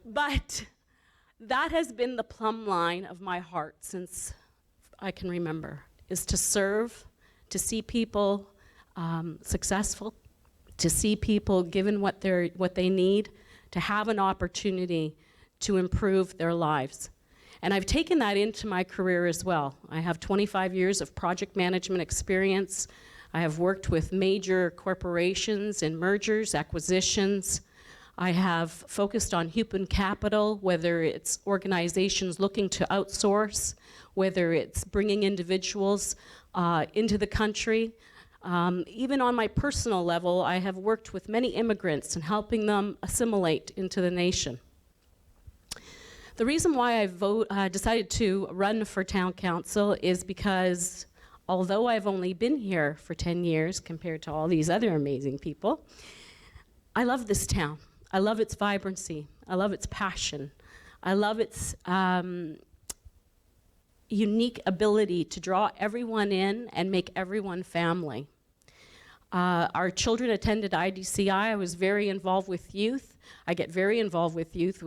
But that has been the plumb line of my heart since I can remember, is to serve, to see people successful, to see people given what they need, to have an opportunity to improve their lives. And I've taken that into my career as well. I have 25 years of project management experience. I have worked with major corporations in mergers, acquisitions. I have focused on human capital, whether it's organizations looking to outsource, whether it's bringing individuals into the country. Even on my personal level, I have worked with many immigrants and helping them assimilate into the nation. The reason why I decided to run for town council is because although I've only been here for 10 years compared to all these other amazing people, I love this town. I love its vibrancy. I love its passion. I love its unique ability to draw everyone in and make everyone family. Our children attended IDCI. I was very involved with youth. I get very involved with youth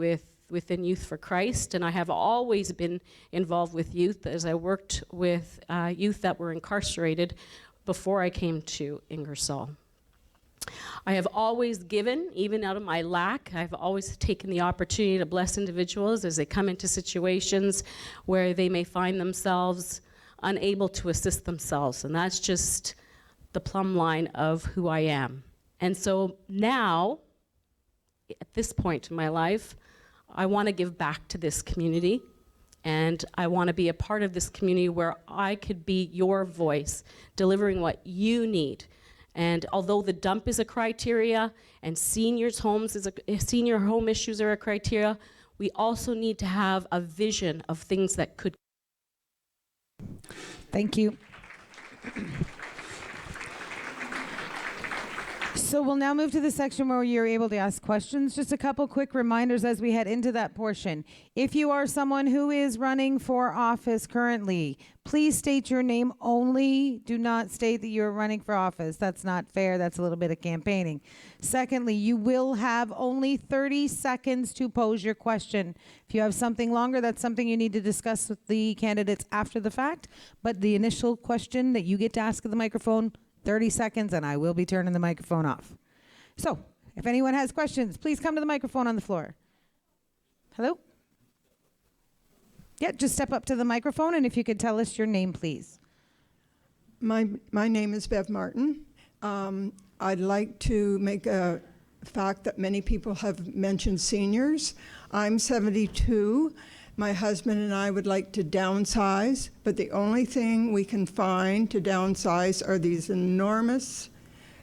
within Youth for Christ, and I have always been involved with youth as I worked with youth that were incarcerated before I came to Ingersoll. I have always given, even out of my lack. I've always taken the opportunity to bless individuals as they come into situations where they may find themselves unable to assist themselves, and that's just the plumb line of who I am. And so now, at this point in my life, I want to give back to this community, and I want to be a part of this community where I could be your voice, delivering what you need. And although the dump is a criteria and senior home issues are a criteria, we also need to have a vision of things that could. Thank you. So we'll now move to the section where you're able to ask questions. Just a couple quick reminders as we head into that portion. If you are someone who is running for office currently, please state your name only. Do not state that you're running for office. That's not fair. That's a little bit of campaigning. Secondly, you will have only 30 seconds to pose your question. If you have something longer, that's something you need to discuss with the candidates after the fact. But the initial question that you get to ask at the microphone, 30 seconds, and I will be turning the microphone off. So, if anyone has questions, please come to the microphone on the floor. Hello? Yeah, just step up to the microphone, and if you could tell us your name, please. My name is Bev Martin. I'd like to make a fact that many people have mentioned seniors. I'm 72. My husband and I would like to downsize, but the only thing we can find to downsize are these enormous,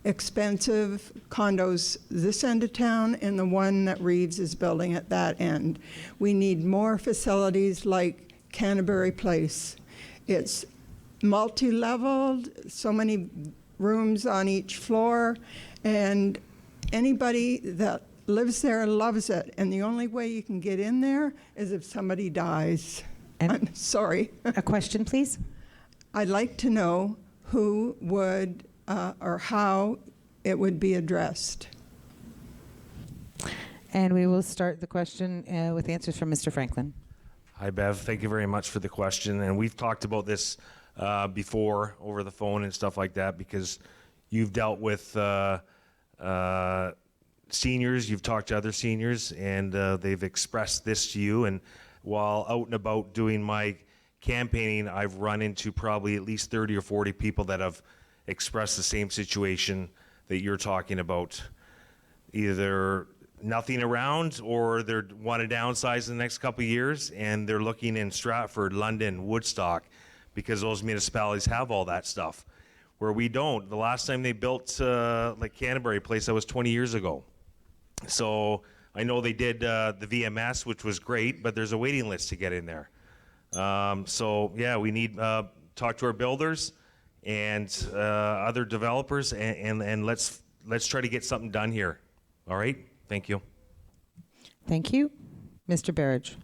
expensive condos this end of town and the one that Reeves is building at that end. We need more facilities like Canterbury Place. It's multi-leveled, so many rooms on each floor, and anybody that lives there loves it, and the only way you can get in there is if somebody dies. And I'm sorry. A question, please. I'd like to know who would or how it would be addressed. And we will start the question with answers from Mr. Franklin. Hi, Bev. Thank you very much for the question. And we've talked about this before over the phone and stuff like that, because you've dealt with seniors, you've talked to other seniors, and they've expressed this to you. And while out and about doing my campaigning, I've run into probably at least 30 or 40 people that have expressed the same situation that you're talking about. Either nothing around, or they want to downsize in the next couple of years, and they're looking in Stratford, London, Woodstock, because those municipalities have all that stuff, where we don't. The last time they built like Canterbury Place, that was 20 years ago. So I know they did the VMS, which was great, but there's a waiting list to get in there. So yeah, we need talk to our builders and other developers, and let's try to get something done here. All right, thank you. Thank you. Mr. Berridge.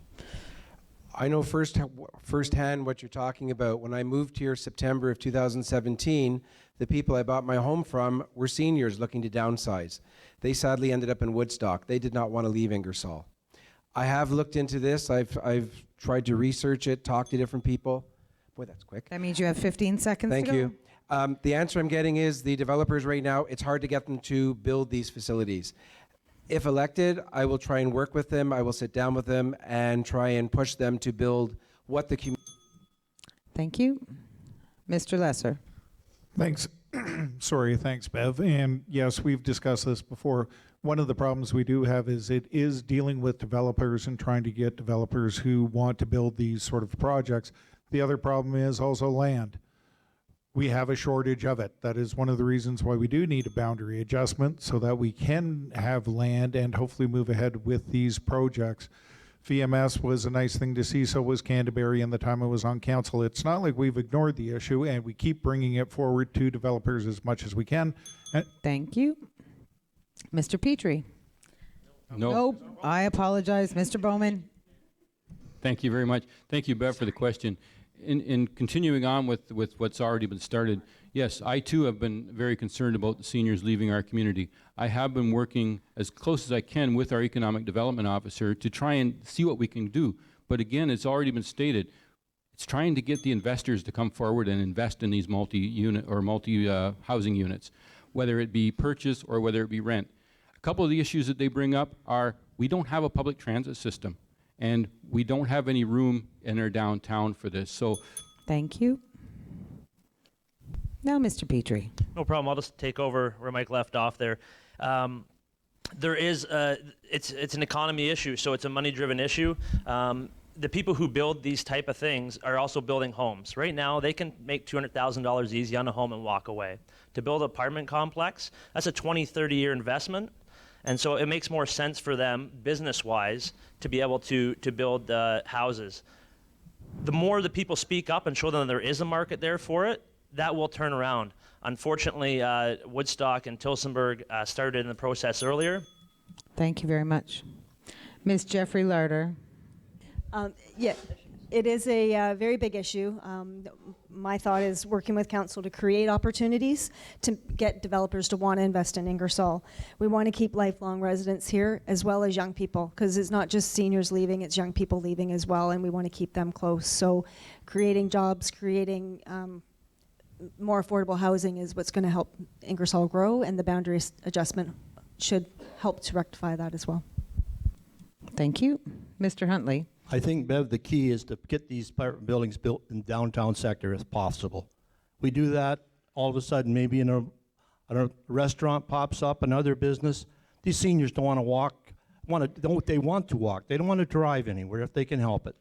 I know firsthand what you're talking about. When I moved here September of 2017, the people I bought my home from were seniors looking to downsize. They sadly ended up in Woodstock. They did not want to leave Ingersoll. I have looked into this. I've tried to research it, talk to different people. Boy, that's quick. That means you have 15 seconds Thank to go. you. The answer I'm getting is the developers right now, it's hard to get them to build these facilities. If elected, I will try and work with them. I will sit down with them and try and push them to build what the community. Thank you. Mr. Lesser. Thanks. Sorry, thanks, Bev. And yes, we've discussed this before. One of the problems we do have is it is dealing with developers and trying to get developers who want to build these sort of projects. The other problem is also land. We have a shortage of it. That is one of the reasons why we do need a boundary adjustment so that we can have land and hopefully move ahead with these projects. VMS was a nice thing to see, so was Canterbury in the time I was on council. It's not like we've ignored the issue, and we keep bringing it forward to developers as much as we can. Thank you. Mr. Petrie. No. Nope. I apologize. Mr. Bowman. Thank you very much. Thank you, Bev, for the question. In continuing on with what's already been started, yes, I too have been very concerned about the seniors leaving our community. I have been working as close as I can with our economic development officer to try and see what we can do. But again, it's already been stated, it's trying to get the investors to come forward and invest in these multi-unit or multi-housing units, whether it be purchase or whether it be rent. A couple of the issues that they bring up are we don't have a public transit system. And we don't have any room in our downtown for this. So, thank you. Now, Mr. Petrie. No problem. I'll just take over where Mike left off there. There is it's an economy issue, so it's a money-driven issue. The people who build these type of things are also building homes. Right now, they can make $200,000 easy on a home and walk away. To build an apartment complex, that's a 20, 30-year investment. And so it makes more sense for them, business-wise, to be able to build houses. The more the people speak up and show them there is a market there for it, that will turn around. Unfortunately, Woodstock and Tillsonburg started in the process earlier. Thank you very much. Ms. Jeffrey Larder. Yeah, it is a very big issue. My thought is working with council to create opportunities to get developers to want to invest in Ingersoll. We want to keep lifelong residents here as well as young people, because it's not just seniors leaving, it's young people leaving as well, and we want to keep them close. So creating jobs, creating more affordable housing is what's going to help Ingersoll grow, and the boundary adjustment should help to rectify that as well. Thank you. Mr. Huntley. I think, Bev, the key is to get these apartment buildings built in downtown sector if possible. We do that, all of a sudden, maybe in a restaurant pops up, another business. These seniors don't want to walk. They want to walk. They don't want to drive anywhere if they can help it.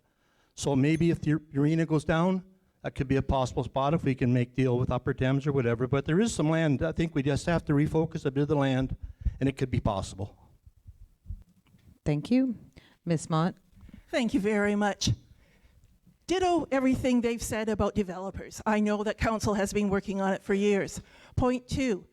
So maybe if the arena goes down, that could be a possible spot if we can make deal with Upper Thames or whatever. But there is some land. I think we just have to refocus a bit of the land, and it could be possible. Thank you. Ms. Mott. Thank you very much. Ditto everything they've said about developers. I know that council has been working on it for years. Point two,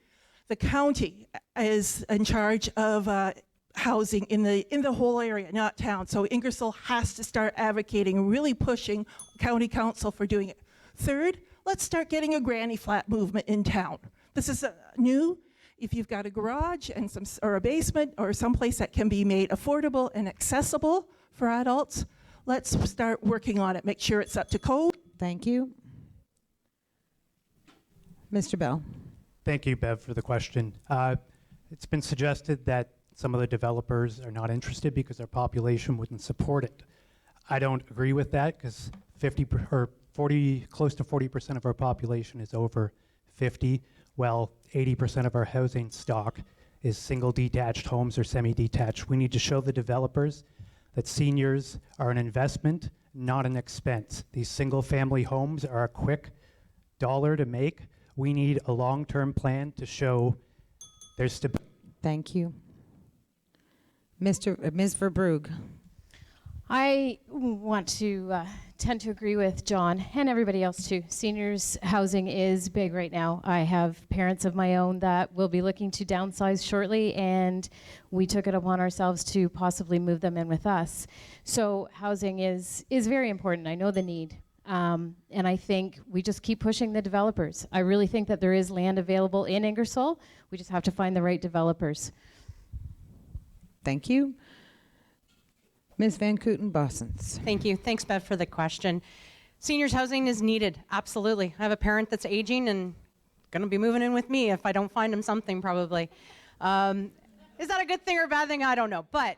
the county is in charge of housing in the whole area, not town. So Ingersoll has to start advocating, really pushing county council for doing it. Third, let's start getting a granny flat movement in town. This is new. If you've got a garage and or a basement or someplace that can be made affordable and accessible for adults, let's start working on it. Make sure it's up to code. Thank you. Mr. Bell. Thank you, Bev, for the question. It's been suggested that some of the developers are not interested because their population wouldn't support it. I don't agree with that because close to 40% of our population is over 50. Well, 80% of our housing stock is single detached homes or semi-detached. We need to show the developers that seniors are an investment, not an expense. These single family homes are a quick dollar to make. We need a long-term plan to show there's stability. Thank you. Ms. Verbrugge. I want to tend to agree with John and everybody else too. Seniors housing is big right now. I have parents of my own that will be looking to downsize shortly, and we took it upon ourselves to possibly move them in with us. So housing is very important. I know the need. And I think we just keep pushing the developers. I really think that there is land available in Ingersoll. We just have to find the right developers. Thank you. Ms. Van Kooten-Bossens. Thank you. Thanks, Bev, for the question. Seniors housing is needed, absolutely. I have a parent that's aging and going to be moving in with me if I don't find him something, probably. Is that a good thing or a bad thing? I don't know. But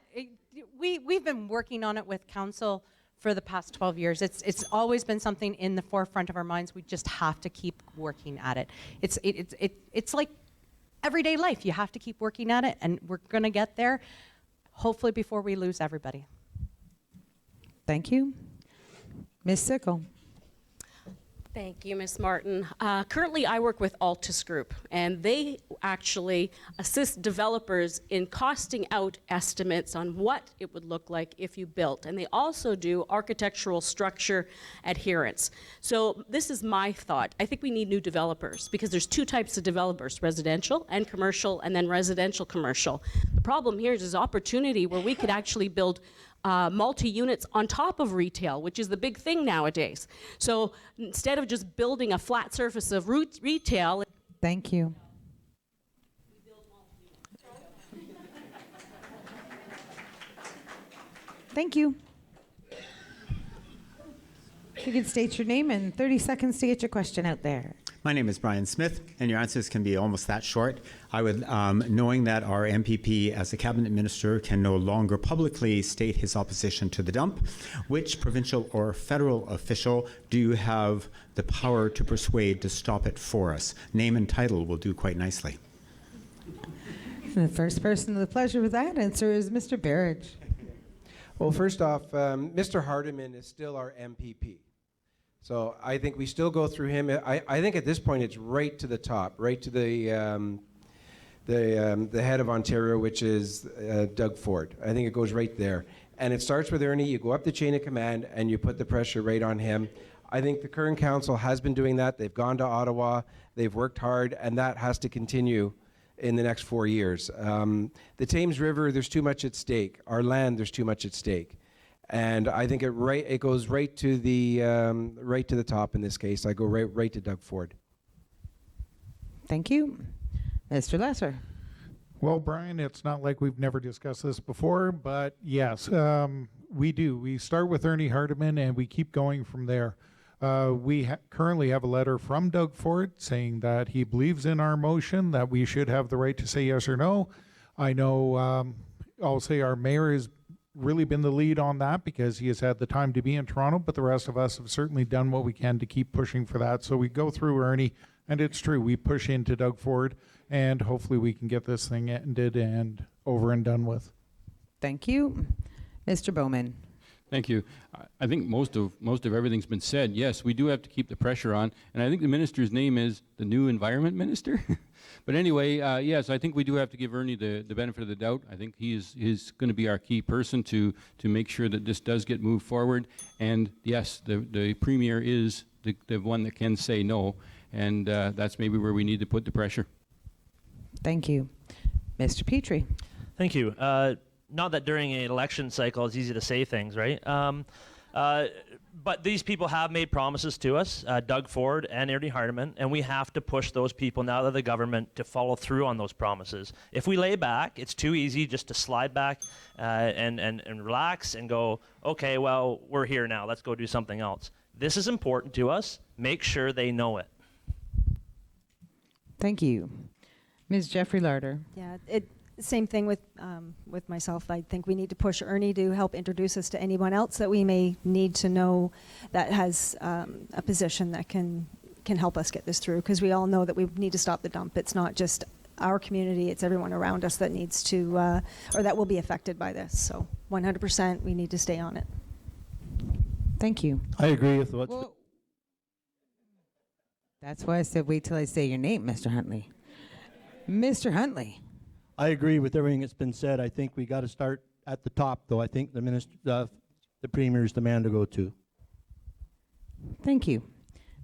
we've been working on it with council for the past 12 years. It's always been something in the forefront of our minds. We just have to keep working at it. It's like everyday life. You have to keep working at it, and we're going to get there, hopefully before we lose everybody. Thank you. Ms. Sickle. Thank you, Ms. Martin. Currently, I work with Altus Group, and they actually assist developers in costing out estimates on what it would look like if you built. And they also do architectural structure adherence. So this is my thought. I think we need new developers because there's two types of developers, residential and commercial, and then residential commercial. The problem here is opportunity where we could actually build multi-units on top of retail, which is the big thing nowadays. So instead of just building a flat surface of retail. Thank you. Thank you. If you could state your name and 30 seconds to get your question out there. My name is Brian Smith, and your answers can be almost that short. I would, knowing that our MPP as a cabinet minister can no longer publicly state his opposition to the dump, which provincial or federal official do you have the power to persuade to stop it for us? Name and title will do quite nicely. The first person with the pleasure with that answer is Mr. Berridge. Well, first off, Mr. Hardiman is still our MPP. So I think we still go through him. I think at this point it's right to the top, right to the head of Ontario, which is Doug Ford. I think it goes right there. And it starts with Ernie. You go up the chain of command and you put the pressure right on him. I think the current council has been doing that. They've gone to Ottawa. They've worked hard, and that has to continue in the next 4 years. The Thames River, there's too much at stake. Our land, there's too much at stake. And I think it goes right to the top in this case. I go right to Doug Ford. Thank you. Mr. Lesser. Well, Brian, it's not like we've never discussed this before, but yes, we do. We start with Ernie Hardiman and we keep going from there. We currently have a letter from Doug Ford saying that he believes in our motion, that we should have the right to say yes or no. I know I'll say our mayor has really been the lead on that because he has had the time to be in Toronto, but the rest of us have certainly done what we can to keep pushing for that. So we go through Ernie, and it's true, we push into Doug Ford, and hopefully we can get this thing ended and over and done with. Thank you. Mr. Bowman. Thank you. I think most of everything's been said. Yes, we do have to keep the pressure on, and I think the minister's name is the new environment minister. But anyway, yes, I think we do have to give Ernie the benefit of the doubt. I think he's going to be our key person to make sure that this does get moved forward. And yes, the premier is the one that can say no, and that's maybe where we need to put the pressure. Thank you. Mr. Petrie. Thank you. Not that during an election cycle it's easy to say things, right? But these people have made promises to us, Doug Ford and Ernie Hardiman, and we have to push those people now that the government to follow through on those promises. If we lay back, it's too easy just to slide back and relax and go, okay, well, we're here now. Let's go do something else. This is important to us. Make sure they know it. Thank you. Ms. Jeffrey Larder. Yeah, same thing with myself. I think we need to push Ernie to help introduce us to anyone else that we may need to know that has a position that can help us get this through, because we all know that we need to stop the dump. It's not just our community, it's everyone around us that needs to, or that will be affected by this. So 100% we need to stay on it. Thank you. I agree with what. Well, that's why I said wait till I say your name, Mr. Huntley. Mr. Huntley. I agree with everything that's been said. I think we got to start at the top, though. I think the premier is the man to go to. Thank you.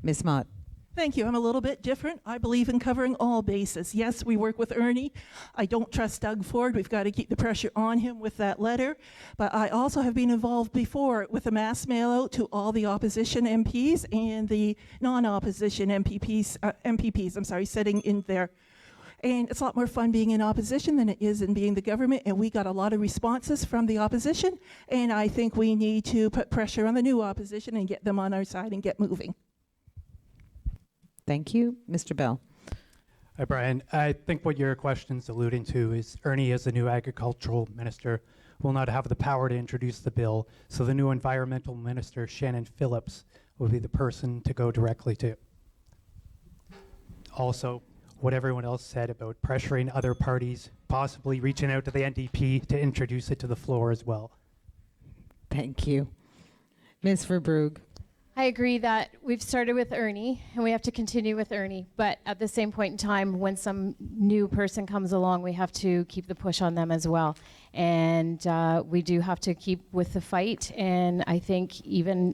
Ms. Mott. Thank you. I'm a little bit different. I believe in covering all bases. Yes, we work with Ernie. I don't trust Doug Ford. We've got to keep the pressure on him with that letter. But I also have been involved before with a mass mail out to all the opposition MPs and the non-opposition MPPs, sitting in there. And it's a lot more fun being in opposition than it is in being the government. And we got a lot of responses from the opposition. And I think we need to put pressure on the new opposition and get them on our side and get moving. Thank you. Mr. Bell. Hi, Brian. I think what your question's alluding to is Ernie, as the new agricultural minister, will not have the power to introduce the bill. So the new environmental minister, Shannon Phillips, will be the person to go directly to. Also, what everyone else said about pressuring other parties, possibly reaching out to the NDP to introduce it to the floor as well. Thank you. Ms. Verbrugge. I agree that we've started with Ernie and we have to continue with Ernie, but at the same point in time, when some new person comes along, we have to keep the push on them as well. And we do have to keep with the fight. And I think even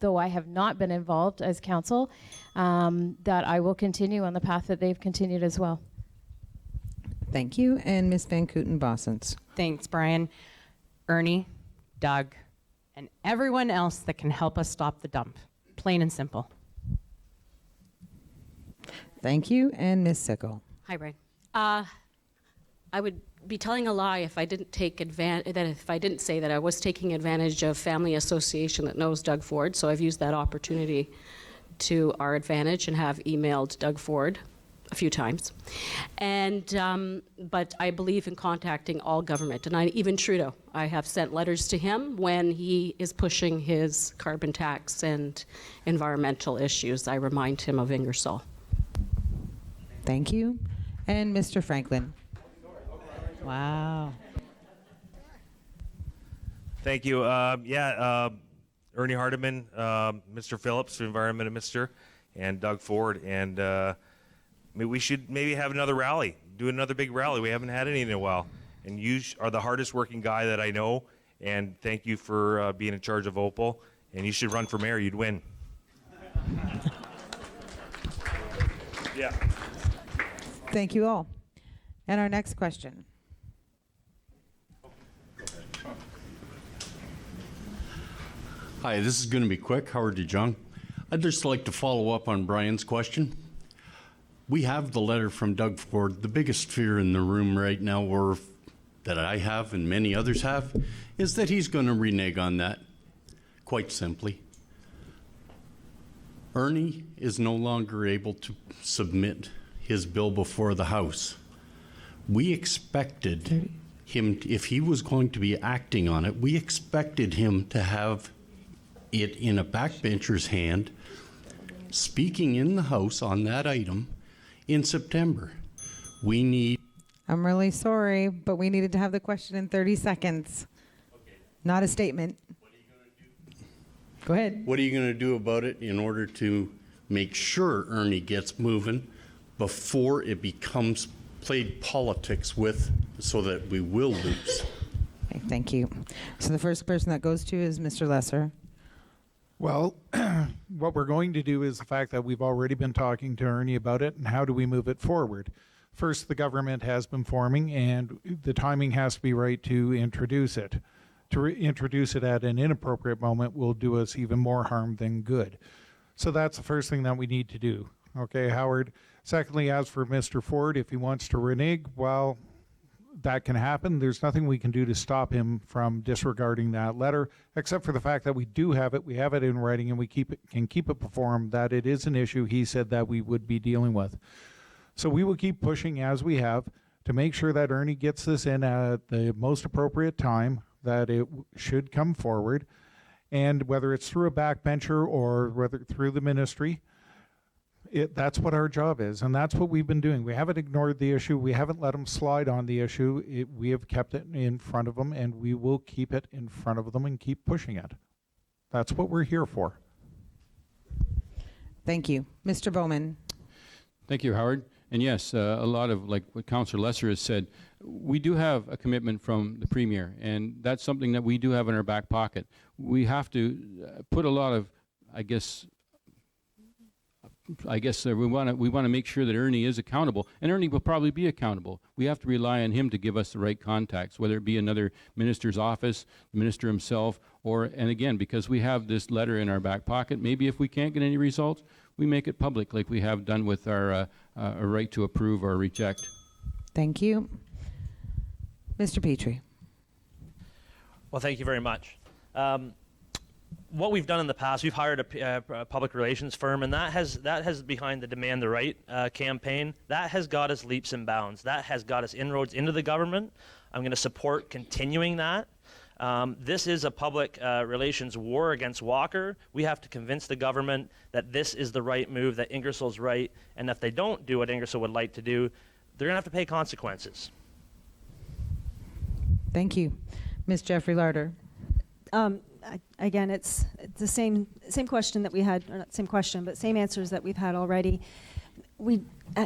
though I have not been involved as council, that I will continue on the path that they've continued as well. Thank you. And Ms. Van Kooten-Bossens. Thanks, Brian. Ernie, Doug, and everyone else that can help us stop the dump. Plain and simple. Thank you. And Ms. Sickle. Hi, Brian. I would be telling a lie if I didn't take if I didn't say that I was taking advantage of family association that knows Doug Ford. So I've used that opportunity to our advantage and have emailed Doug Ford a few times. And but I believe in contacting all government, and even Trudeau. I have sent letters to him when he is pushing his carbon tax and environmental issues. I remind him of Ingersoll. Thank you. And Mr. Franklin. Wow. Thank you. Ernie Hardeman, Mr. Phillips, Environment Minister, and Doug Ford. And we should maybe have another rally, do another big rally. We haven't had any in a while. And you are the hardest working guy that I know. And thank you for being in charge of Opal. And you should run for mayor. You'd win. Yeah. Thank you all. And our next question. Hi, this is going to be quick. Howard DeJong. I'd just like to follow up on Brian's question. We have the letter from Doug Ford. The biggest fear in the room right now, or that I have and many others have, is that he's going to renege on that, quite simply. Ernie is no longer able to submit his bill before the House. We expected him, if he was going to be acting on it, we expected him to have it in a backbencher's hand, speaking in the House on that item in September. We need... I'm really sorry, but we needed to have the question in 30 seconds. Okay. Not a statement. What are you going to do? Go ahead. What are you going to do about it in order to make sure Ernie gets moving before it becomes played politics with, so that we will lose? Okay, thank you. So the first person that goes to is Mr. Lesser. Well, what we're going to do is the fact that we've already been talking to Ernie about it, and how do we move it forward? First, the government has been forming, and the timing has to be right to introduce it. To introduce it at an inappropriate moment will do us even more harm than good. So that's the first thing that we need to do. Okay, Howard. Secondly, as for Mr. Ford, if he wants to renege, well, that can happen. There's nothing we can do to stop him from disregarding that letter, except for the fact that we do have it. We have it in writing, and we can keep it before him that it is an issue he said that we would be dealing with. So we will keep pushing as we have to make sure that Ernie gets this in at the most appropriate time, that it should come forward, and whether it's through a backbencher or whether through the ministry, that's what our job is, and that's what we've been doing. We haven't ignored the issue. We haven't let them slide on the issue. We have kept it in front of them, and we will keep it in front of them and keep pushing it. That's what we're here for. Thank you. Mr. Bowman. Thank you, Howard. And yes, a lot of, like what Councillor Lesser has said, we do have a commitment from the Premier, and that's something that we do have in our back pocket. We have to put a lot of, I guess we want to make sure that Ernie is accountable, and Ernie will probably be accountable. We have to rely on him to give us the right contacts, whether it be another minister's office, the minister himself, and again, because we have this letter in our back pocket, maybe if we can't get any results, we make it public, like we have done with our right to approve or reject. Thank you. Mr. Petrie. Well, thank you very much. What we've done in the past, we've hired a public relations firm, and that has behind the Demand the Right campaign. That has got us leaps and bounds. That has got us inroads into the government. I'm going to support continuing that. This is a public relations war against Walker. We have to convince the government that this is the right move, that Ingersoll's right, and if they don't do what Ingersoll would like to do, they're going to have to pay consequences. Thank you. Ms. Jeffrey Larder. Again, it's the same question that we had, or not same question, but same answers that we've had already. We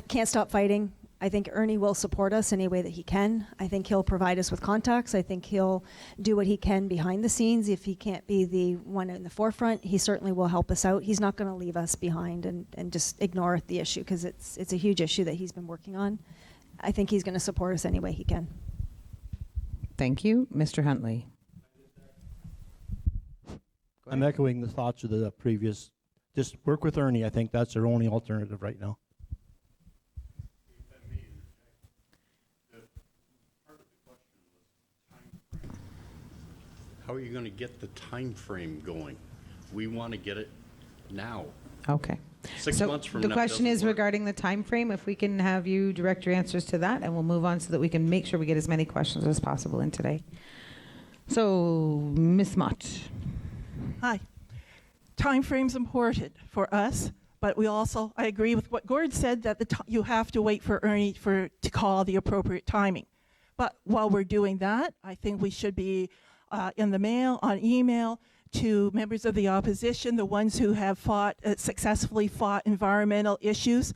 can't stop fighting. I think Ernie will support us any way that he can. I think he'll provide us with contacts. I think he'll do what he can behind the scenes. If he can't be the one in the forefront, he certainly will help us out. He's not going to leave us behind and just ignore the issue, because it's a huge issue that he's been working on. I think he's going to support us any way he can. Thank you. Mr. Huntley. I'm echoing the thoughts of the previous. Just work with Ernie. I think that's our only alternative right now. How are you going to get the time frame going? We want to get it now. Okay. 6 months from now. The question is doesn't work. regarding the time frame. If we can have you direct your answers to that, and we'll move on so that we can make sure we get as many questions as possible in today. So, Ms. Mott. Hi. Time frame's important for us, but I agree with what Gord said, that you have to wait for Ernie to call the appropriate timing. But while we're doing that, I think we should be in the mail, on email, to members of the opposition, the ones who have successfully fought environmental issues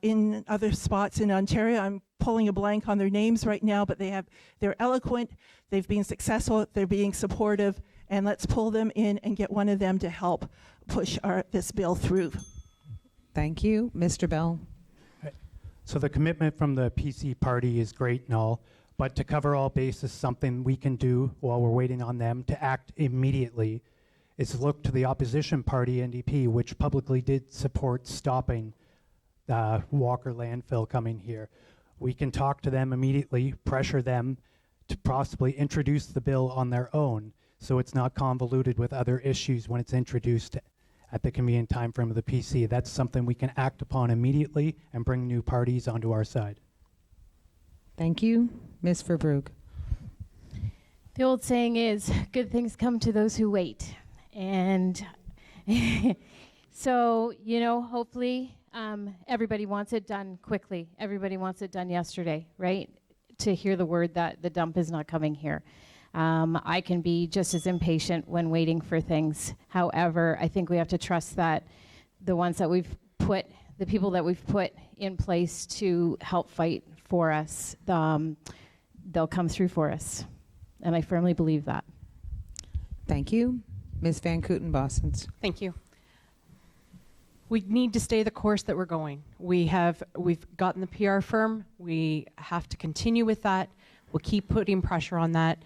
in other spots in Ontario. I'm pulling a blank on their names right now, but they're eloquent, they've been successful, they're being supportive, and let's pull them in and get one of them to help push this bill through. Thank you. Mr. Bell. So the commitment from the PC party is great and all, but to cover all bases, something we can do while we're waiting on them to act immediately is look to the opposition party, NDP, which publicly did support stopping the Walker landfill coming here. We can talk to them immediately, pressure them to possibly introduce the bill on their own, so it's not convoluted with other issues when it's introduced at the convenient time frame of the PC. That's something we can act upon immediately and bring new parties onto our side. Thank you. Ms. Verbrugge. The old saying is, good things come to those who wait. And so, hopefully everybody wants it done quickly. Everybody wants it done yesterday, right? To hear the word that the dump is not coming here. I can be just as impatient when waiting for things. However, I think we have to trust that the people that we've put in place to help fight for us, they'll come through for us. And I firmly believe that. Thank you. Ms. Van Kooten-Bossens. Thank you. We need to stay the course that we're going. We've gotten the PR firm. We have to continue with that. We'll keep putting pressure on that.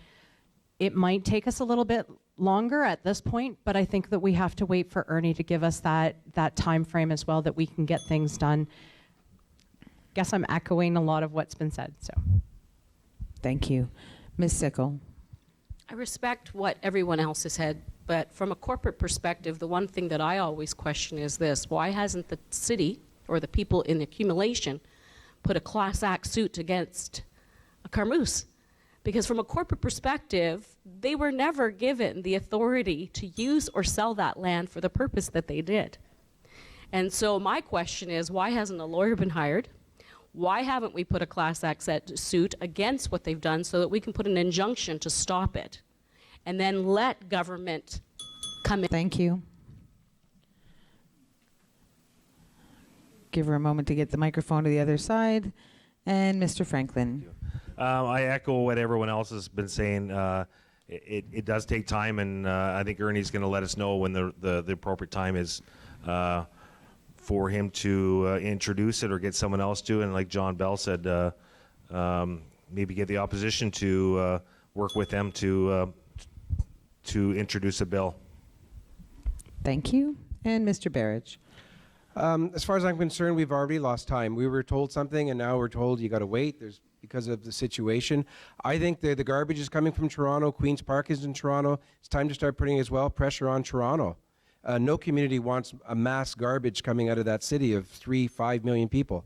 It might take us a little bit longer at this point, but I think that we have to wait for Ernie to give us that time frame as well, that we can get things done. Guess I'm echoing a lot of what's been said. So, thank you. Ms. Sickle. I respect what everyone else has said, but from a corporate perspective, the one thing that I always question is this: why hasn't the city or the people in the accumulation put a class act suit against a Carmoose? Because from a corporate perspective, they were never given the authority to use or sell that land for the purpose that they did. And so my question is, why hasn't a lawyer been hired? Why haven't we put a class act suit against what they've done so that we can put an injunction to stop it? And then let government come in. Thank you. Give her a moment to get the microphone to the other side. And Mr. Franklin. I echo what everyone else has been saying. It does take time, and I think Ernie's going to let us know when the appropriate time is for him to introduce it or get someone else to. And like John Bell said, maybe get the opposition to work with them to introduce a bill. Thank you. And Mr. Barrage. As far as I'm concerned, we've already lost time. We were told something, and now we're told you got to wait. Because of the situation. I think the garbage is coming from Toronto. Queen's Park is in Toronto. It's time to start putting as well pressure on Toronto. No community wants a mass garbage coming out of that city of 3-5 million people.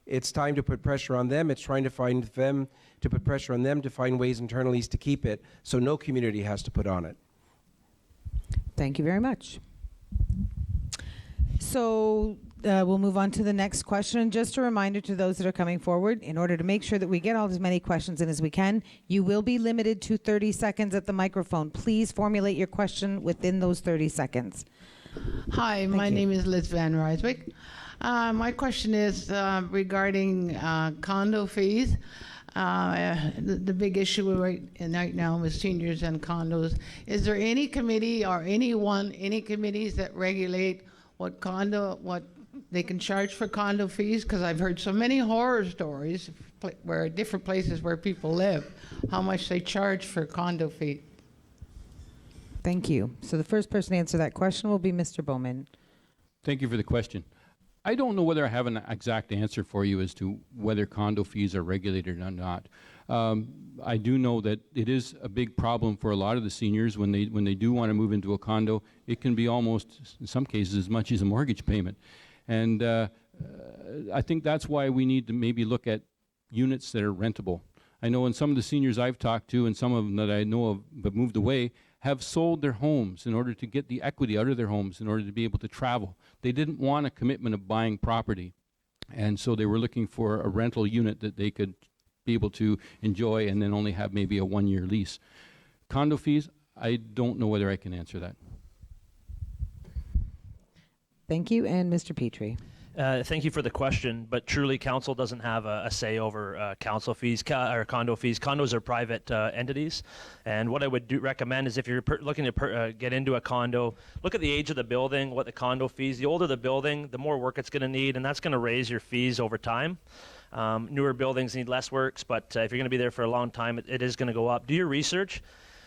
It's time to put pressure on them. It's trying to find them to put pressure on them to find ways internally to keep it, so no community has to put on it. Thank you very much. So we'll move on to the next question. Just a reminder to those that are coming forward, in order to make sure that we get all as many questions in as we can, you will be limited to 30 seconds at the microphone. Please formulate your question within those 30 seconds. Hi, my name is Liz Van Ryswick. My question is regarding condo fees. The big issue right now with seniors and condos. Is there any committee or any committees that regulate what they can charge for condo fees? Because I've heard so many horror stories where different places where people live, how much they charge for condo fee. Thank you. So the first person to answer that question will be Mr. Bowman. Thank you for the question. I don't know whether I have an exact answer for you as to whether condo fees are regulated or not. I do know that it is a big problem for a lot of the seniors when they do want to move into a condo. It can be almost, in some cases, as much as a mortgage payment. And I think that's why we need to maybe look at units that are rentable. I know in some of the seniors I've talked to, and some of them that I know of but moved away, have sold their homes in order to get the equity out of their homes in order to be able to travel. They didn't want a commitment of buying property. And so they were looking for a rental unit that they could be able to enjoy and then only have maybe a 1-year lease. Condo fees, I don't know whether I can answer that. Thank you. And Mr. Petrie. Thank you for the question, but truly council doesn't have a say over council fees or condo fees. Condos are private entities, and what I would recommend is if you're looking to get into a condo, look at the age of the building, what the condo fees. The older the building, the more work it's going to need, and that's going to raise your fees over time. Newer buildings need less works, but if you're going to be there for a long time, it is going to go up. Do your research.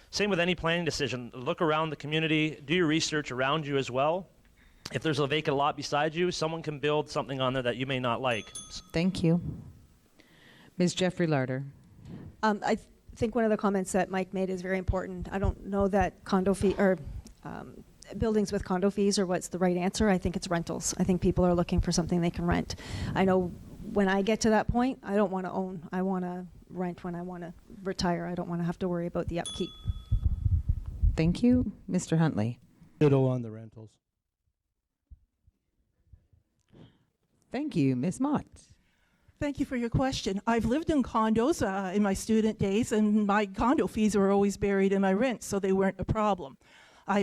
Same with any planning decision. Look around the community. Do your research around you as well. If there's a vacant lot beside you, someone can build something on there that you may not like. Thank you. Ms. Jeffrey Larder. I think one of the comments that Mike made is very important. I don't know that condo fee or buildings with condo fees are what's the right answer. I think it's rentals. I think people are looking for something they can rent. I know when I get to that point, I don't want to own. I want to rent when I want to retire. I don't want to have to worry about the upkeep. Thank you. Mr. Huntley. Ditto on the rentals. Thank you. Ms. Mott. Thank you for your question. I've lived in condos in my student days, and my condo fees were always buried in my rent, so they weren't a problem.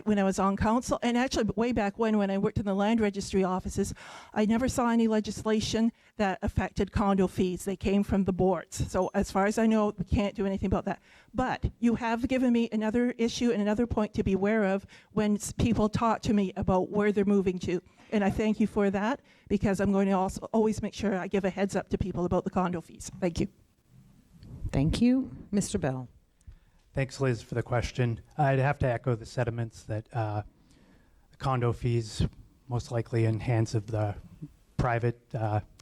When I was on council, and actually way back when I worked in the land registry offices, I never saw any legislation that affected condo fees. They came from the boards. So as far as I know, we can't do anything about that. But you have given me another issue and another point to be aware of when people talk to me about where they're moving to. And I thank you for that, because I'm going to also always make sure I give a heads up to people about the condo fees. Thank you. Thank you. Mr. Bell. Thanks, Liz, for the question. I'd have to echo the sentiments that condo fees most likely in hands of the private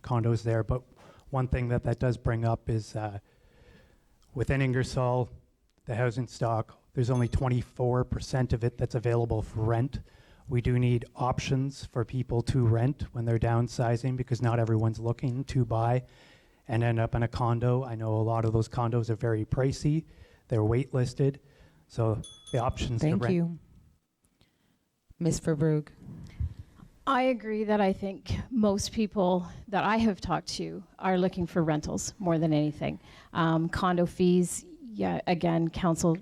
condos there. But one thing that does bring up is within Ingersoll, the housing stock, there's only 24% of it that's available for rent. We do need options for people to rent when they're downsizing, because not everyone's looking to buy and end up in a condo. I know a lot of those condos are very pricey. They're waitlisted. So the options to rent. Thank you. Ms. Verbrugge. I agree that I think most people that I have talked to are looking for rentals more than anything. Condo fees, yeah, again, council,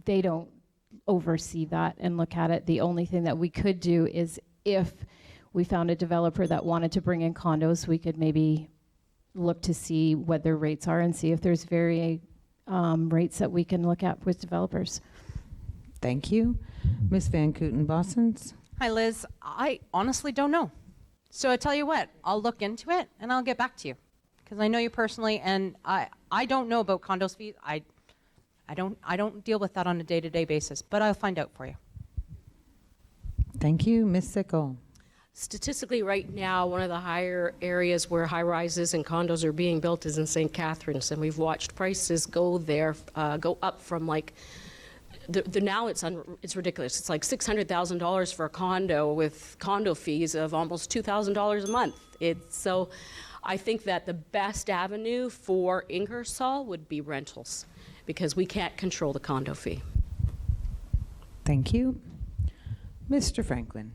they don't oversee that and look at it. The only thing that we could do is if we found a developer that wanted to bring in condos, we could maybe look to see what their rates are and see if there's rates that we can look at with developers. Thank you. Ms. Van Kooten-Bossens. Hi, Liz. I honestly don't know. So I tell you what, I'll look into it and I'll get back to you, because I know you personally, and I don't know about condos fees. I don't deal with that on a day-to-day basis, but I'll find out for you. Thank you. Ms. Sickle. Statistically, right now, one of the higher areas where high-rises and condos are being built is in St. Catharines, and we've watched prices go there, go up from like, now it's ridiculous. It's like $600,000 for a condo with condo fees of almost $2,000 a month. So I think that the best avenue for Ingersoll would be rentals, because we can't control the condo fee. Thank you. Mr. Franklin.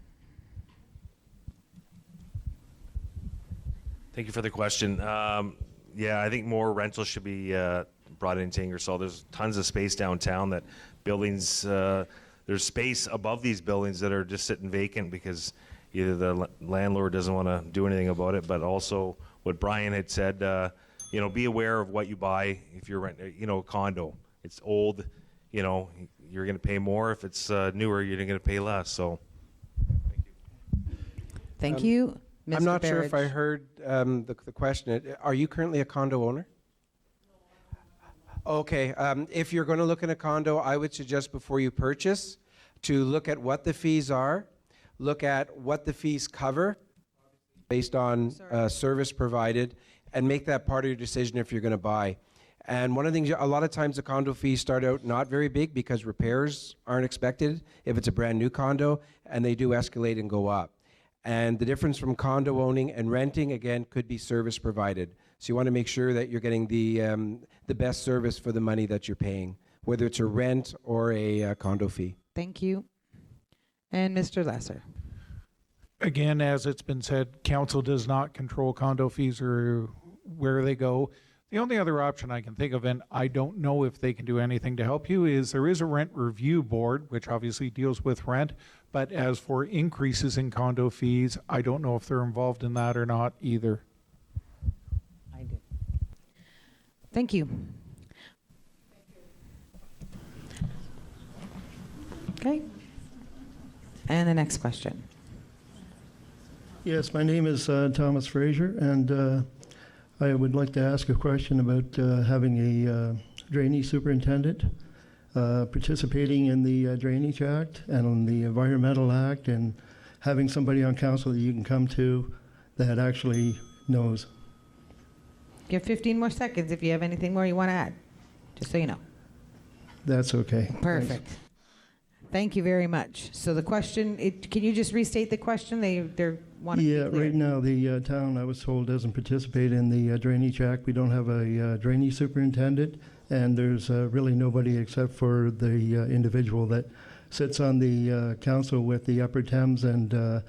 Thank you for the question. Yeah, I think more rentals should be brought into Ingersoll. There's tons of space downtown that buildings, there's space above these buildings that are just sitting vacant because either the landlord doesn't want to do anything about it, but also what Brian had said, you know, be aware of what you buy if you're renting, you know, a condo. It's old, you know, you're going to pay more. If it's newer, you're going to pay less. So, Thank you. I'm not sure if I Barrage. heard the question. Are you currently a condo owner? Okay. If you're going to look at a condo, I would suggest before you purchase to look at what the fees are, look at what the fees cover based on service provided, and make that part of your decision if you're going to buy. And one of the things, a lot of times the condo fees start out not very big because repairs aren't expected if it's a brand new condo, and they do escalate and go up. And the difference from condo owning and renting, again, could be service provided. So you want to make sure that you're getting the best service for the money that you're paying, whether it's a rent or a condo fee. Thank you. And Mr. Lesser. Again, as it's been said, council does not control condo fees or where they go. The only other option I can think of, and I don't know if they can do anything to help you, is there is a rent review board, which obviously deals with rent. But as for increases in condo fees, I don't know if they're involved in that or not either. I do. Thank you. Okay. And the next question. Yes, my name is Thomas Fraser, and I would like to ask a question about having a drainage superintendent participating in the Drainage Act and on the Environmental Act, and having somebody on council that you can come to that actually knows. You have 15 more seconds if you have anything more you want to add, just so you know. That's okay. Perfect. Thank you very much. So the question, can you just restate the question? They're wanting to be clear. Right now the town, I was told, doesn't participate in the Drainage Act. We don't have a drainage superintendent, and there's really nobody except for the individual that sits on the council with the Upper Thames, and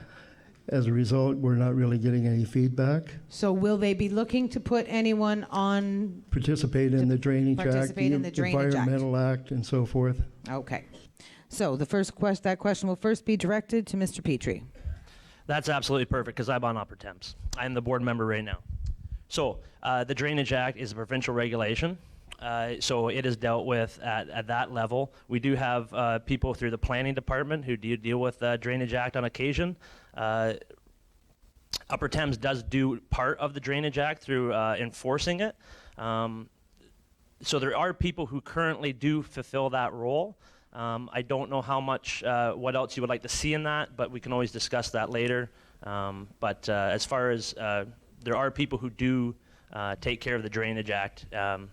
as a result, we're not really getting any feedback. So will they be looking to put anyone on? Participate in the Drainage Act, Participate in the Drainage Act. Environmental Act, and so forth. Okay. So the first that question will first be directed to Mr. Petrie. That's absolutely perfect, because I'm on Upper Thames. I'm the board member right now. So the Drainage Act is a provincial regulation. So it is dealt with at that level. We do have people through the planning department who do deal with the Drainage Act on occasion. Upper Thames does do part of the Drainage Act through enforcing it. So there are people who currently do fulfill that role. I don't know how much, what else you would like to see in that, but we can always discuss that later. But as far as there are people who do take care of the Drainage Act,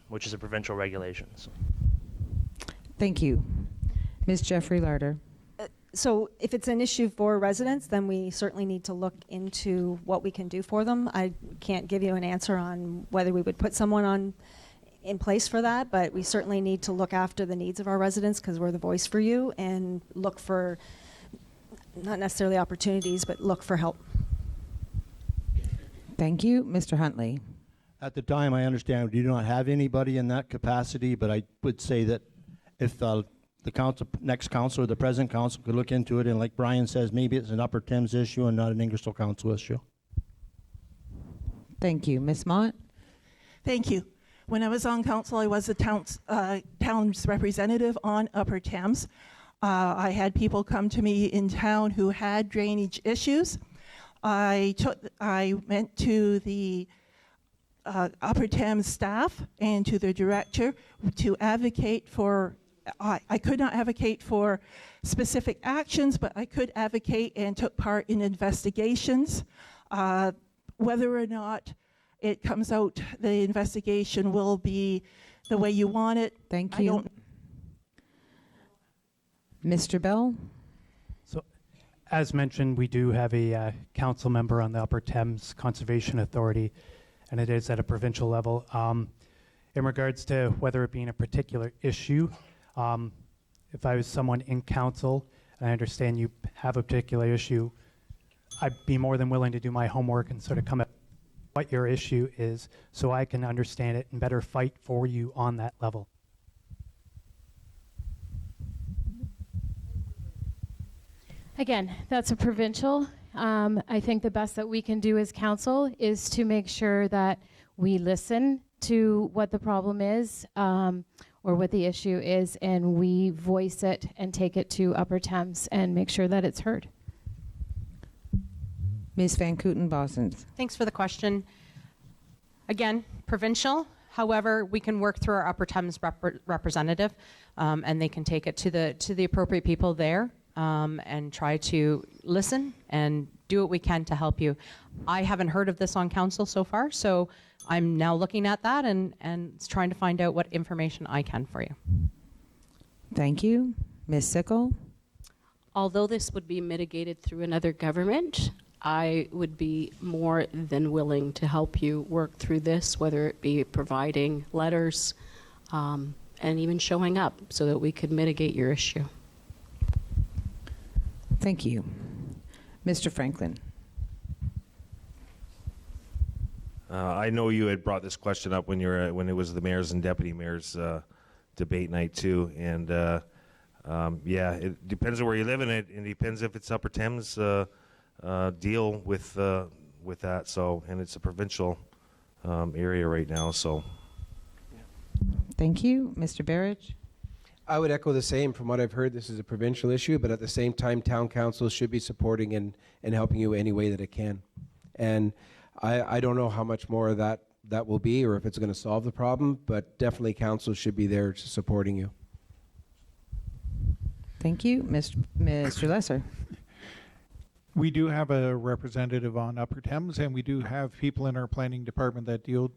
which is a provincial regulation. So. Thank you. Ms. Jeffrey Larder. So if it's an issue for residents, then we certainly need to look into what we can do for them. I can't give you an answer on whether we would put someone in place for that, but we certainly need to look after the needs of our residents, because we're the voice for you, and look for, not necessarily opportunities, but look for help. Thank you. Mr. Huntley. At the time, I understand we do not have anybody in that capacity, but I would say that if the next council or the present council could look into it, and like Brian says, maybe it's an Upper Thames issue and not an Ingersoll Council issue. Thank you. Ms. Mott. Thank you. When I was on council, I was the town's representative on Upper Thames. I had people come to me in town who had drainage issues. I went to the Upper Thames staff and to the director to advocate for I could not advocate for specific actions, but I could advocate and took part in investigations. Whether or not it comes out, the investigation will be the way you want it. Thank I you. don't Mr. Bell? So, as mentioned, we do have a council member on the Upper Thames Conservation Authority, and it is at a provincial level. In regards to whether it being a particular issue, if I was someone in council, and I understand you have a particular issue, I'd be more than willing to do my homework and sort of come at what your issue is so I can understand it and better fight for you on that level. Again, that's a provincial. I think the best that we can do as council is to make sure that we listen to what the problem is or what the issue is, and we voice it and take it to Upper Thames and make sure that it's heard. Ms. Van Kooten-Bosens. Thanks for the question. Again, provincial. However, we can work through our Upper Thames representative, and they can take it to the appropriate people there and try to listen and do what we can to help you. I haven't heard of this on council so far, so I'm now looking at that and trying to find out what information I can for you. Thank you. Ms. Sickle? Although this would be mitigated through another government, I would be more than willing to help you work through this, whether it be providing letters and even showing up so that we could mitigate your issue. Thank you. Mr. Franklin? I know you had brought this question up when when it was the mayor's and deputy mayor's debate night too, and yeah, it depends on where you live, and it depends if it's Upper Thames deal with that. So, and it's a provincial area right now. So, Thank you. Mr. Berridge? I would echo the same. From what I've heard, this is a provincial issue, but at the same time, town council should be supporting and helping you any way that it can. And I don't know how much more of that will be or if it's going to solve the problem, but definitely council should be there supporting you. Thank you. Mr. Lesser? We do have a representative on Upper Thames, and we do have people in our planning department that do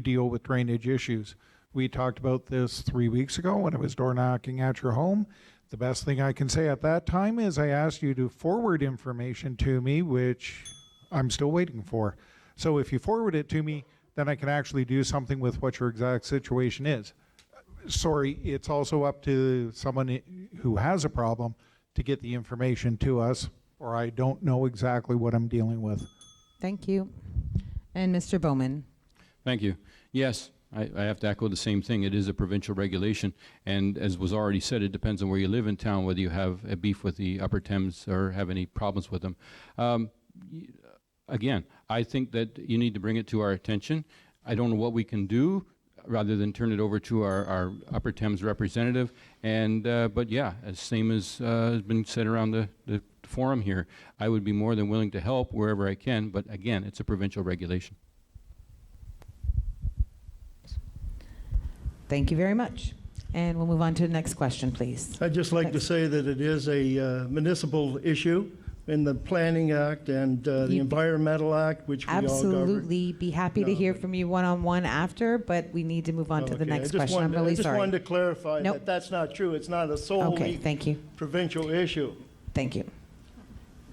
deal with drainage issues. We talked about this 3 weeks ago when I was door knocking at your home. The best thing I can say at that time is I asked you to forward information to me, which I'm still waiting for. So if you forward it to me, then I can actually do something with what your exact situation is. Sorry, it's also up to someone who has a problem to get the information to us, or I don't know exactly what I'm dealing with. Thank you. And Mr. Bowman? Thank you. Yes, I have to echo the same thing. It is a provincial regulation, and as was already said, it depends on where you live in town, whether you have a beef with the Upper Thames or have any problems with them. Again, I think that you need to bring it to our attention. I don't know what we can do rather than turn it over to our Upper Thames representative. And but yeah, as same as has been said around the forum here, I would be more than willing to help wherever I can. But again, it's a provincial regulation. Thank you very much. And we'll move on to the next question, please. I'd just like to say that it is a municipal issue in the Planning Act and the Environmental Act, which we all govern. Absolutely. Be happy to hear from you one-on-one after, but we need to move on to the next question. I'm really I just sorry. wanted to clarify Nope. that that's not true. It's not a solely thank you. provincial issue. Thank you.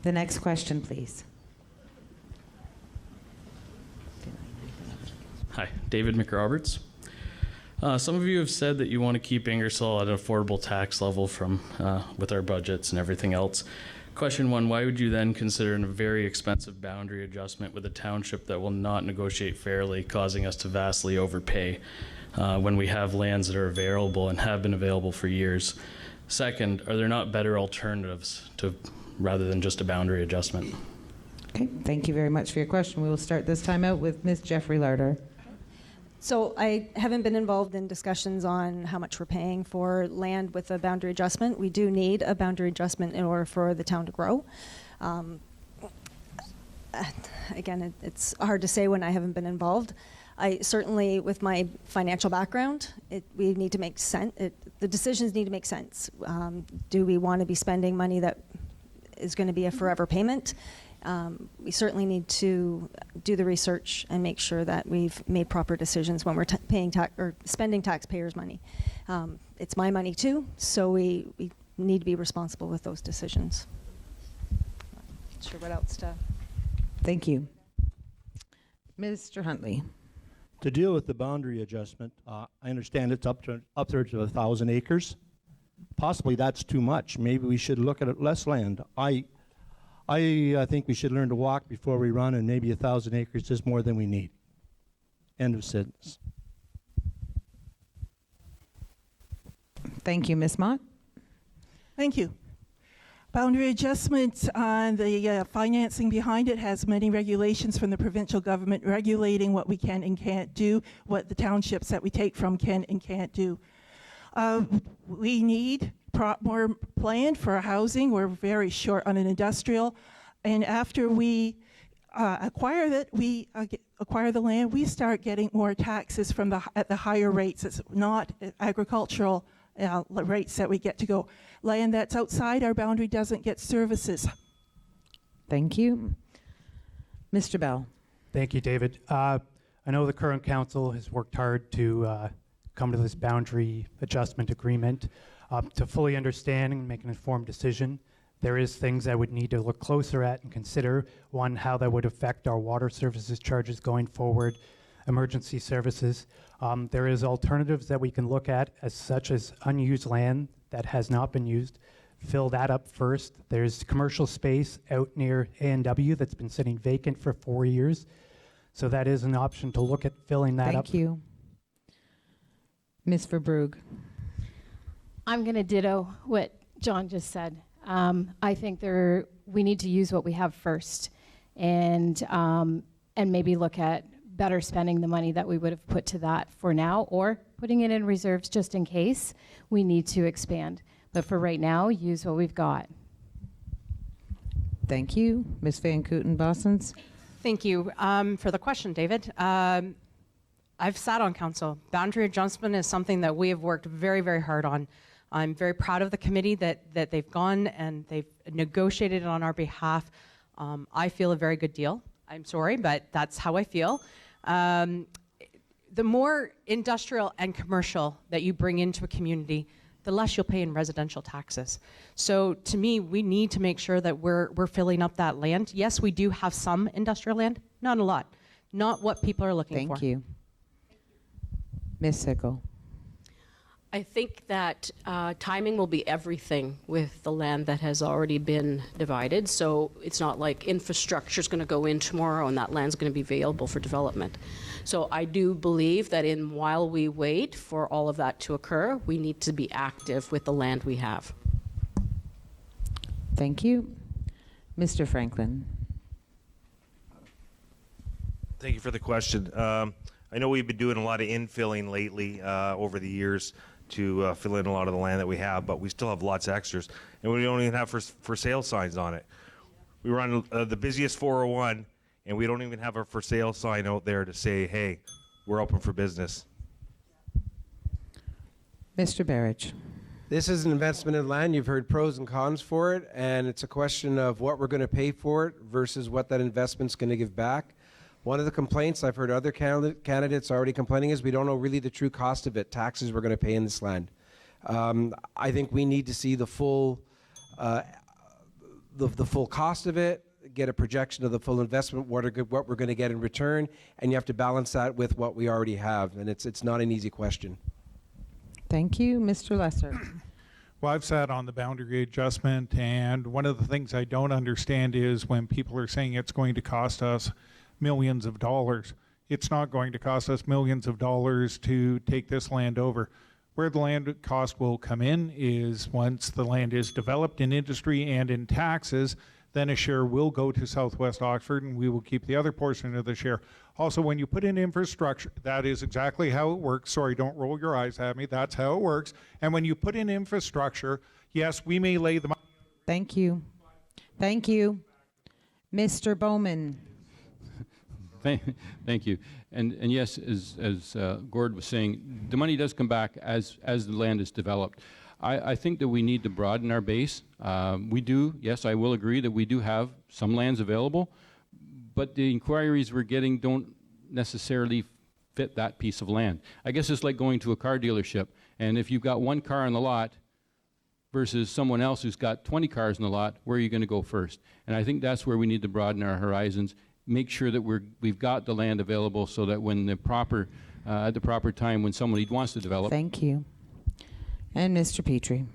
The next question, please. Hi, David McRoberts. Some of you have said that you want to keep Ingersoll at an affordable tax level from with our budgets and everything else. Question one, why would you then consider a very expensive boundary adjustment with a township that will not negotiate fairly, causing us to vastly overpay when we have lands that are available and have been available for years? Second, are there not better alternatives rather than just a boundary adjustment? Okay, thank you very much for your question. We will start this time out with Ms. Jeffrey Larder. So I haven't been involved in discussions on how much we're paying for land with a boundary adjustment. We do need a boundary adjustment in order for the town to grow. Again, it's hard to say when I haven't been involved. I certainly, with my financial background, we need to make sense. The decisions need to make sense. Do we want to be spending money that is going to be a forever payment? We certainly need to do the research and make sure that we've made proper decisions when we're paying or spending taxpayers' money. It's my money too, so we need to be responsible with those decisions. Not sure what else to. Thank you. Mr. Huntley. To deal with the boundary adjustment, I understand it's upwards of 1,000 acres. Possibly that's too much. Maybe we should look at less land. I think we should learn to walk before we run, and maybe 1,000 acres is more than we need. End of sentence. Thank you, Ms. Mott. Thank you. Boundary adjustments on the financing behind it has many regulations from the provincial government regulating what we can and can't do, what the townships that we take from can and can't do. We need more land for housing. We're very short on an industrial. And after we acquire the land, we start getting more taxes from at the higher rates. It's not agricultural rates that we get to go. Land that's outside our boundary doesn't get services. Thank you. Mr. Bell. Thank you, David. I know the current council has worked hard to come to this boundary adjustment agreement. To fully understand and make an informed decision, there is things I would need to look closer at and consider. One, how that would affect our water services charges going forward, emergency services. There is alternatives that we can look at, such as unused land that has not been used. Fill that up first. There's commercial space out near A&W that's been sitting vacant for 4 years. So that is an option to look at filling that up. Thank you. Ms. Verbrugge. I'm going to ditto what John just said. I think we need to use what we have first, and maybe look at better spending the money that we would have put to that for now, or putting it in reserves just in case we need to expand. But for right now, use what we've got. Thank you. Ms. Van Kooten-Bossens. Thank you for the question, David. I've sat on council. Boundary adjustment is something that we have worked very, very hard on. I'm very proud of the committee that they've gone and they've negotiated it on our behalf. I feel a very good deal. I'm sorry, but that's how I feel. The more industrial and commercial that you bring into a community, the less you'll pay in residential taxes. So to me, we need to make sure that we're filling up that land. Yes, we do have some industrial land, not a lot. Not what people are looking for. Thank you. Ms. Sickle. I think that timing will be everything with the land that has already been divided. So it's not like infrastructure is going to go in tomorrow and that land's going to be available for development. So I do believe that while we wait for all of that to occur, we need to be active with the land we have. Thank you. Mr. Franklin. Thank you for the question. I know we've been doing a lot of infilling lately over the years to fill in a lot of the land that we have, but we still have lots of extras, and we don't even have for sale signs on it. We run the busiest 401, and we don't even have a for sale sign out there to say, hey, we're open for business. Mr. Berridge. This is an investment in land. You've heard pros and cons for it, and it's a question of what we're going to pay for it versus what that investment's going to give back. One of the complaints I've heard other candidates already complaining is we don't know really the true cost of it, taxes we're going to pay in this land. I think we need to see the full cost of it, get a projection of the full investment, what we're going to get in return, and you have to balance that with what we already have, and it's not an easy question. Thank you. Mr. Lesser. Well, I've sat on the boundary adjustment, and one of the things I don't understand is when people are saying it's going to cost us millions of dollars. It's not going to cost us millions of dollars to take this land over. Where the land cost will come in is once the land is developed in industry and in taxes, then a share will go to Southwest Oxford and we will keep the other portion of the share. Also, when you put in infrastructure, that is exactly how it works. Sorry, don't roll your eyes at me. That's how it works. And when you put in infrastructure, yes, we may lay the money. Thank you. Thank you. Mr. Bowman. Thank you. And yes, as Gord was saying, the money does come back as the land is developed. I think that we need to broaden our base. We do, yes, I will agree that we do have some lands available, but the inquiries we're getting don't necessarily fit that piece of land. I guess it's like going to a car dealership, and if you've got one car on the lot versus someone else who's got 20 cars in the lot, where are you going to go first? And I think that's where we need to broaden our horizons, make sure that we've got the land available so that when at the proper time when somebody wants to develop. Thank you. And Mr. Petrie.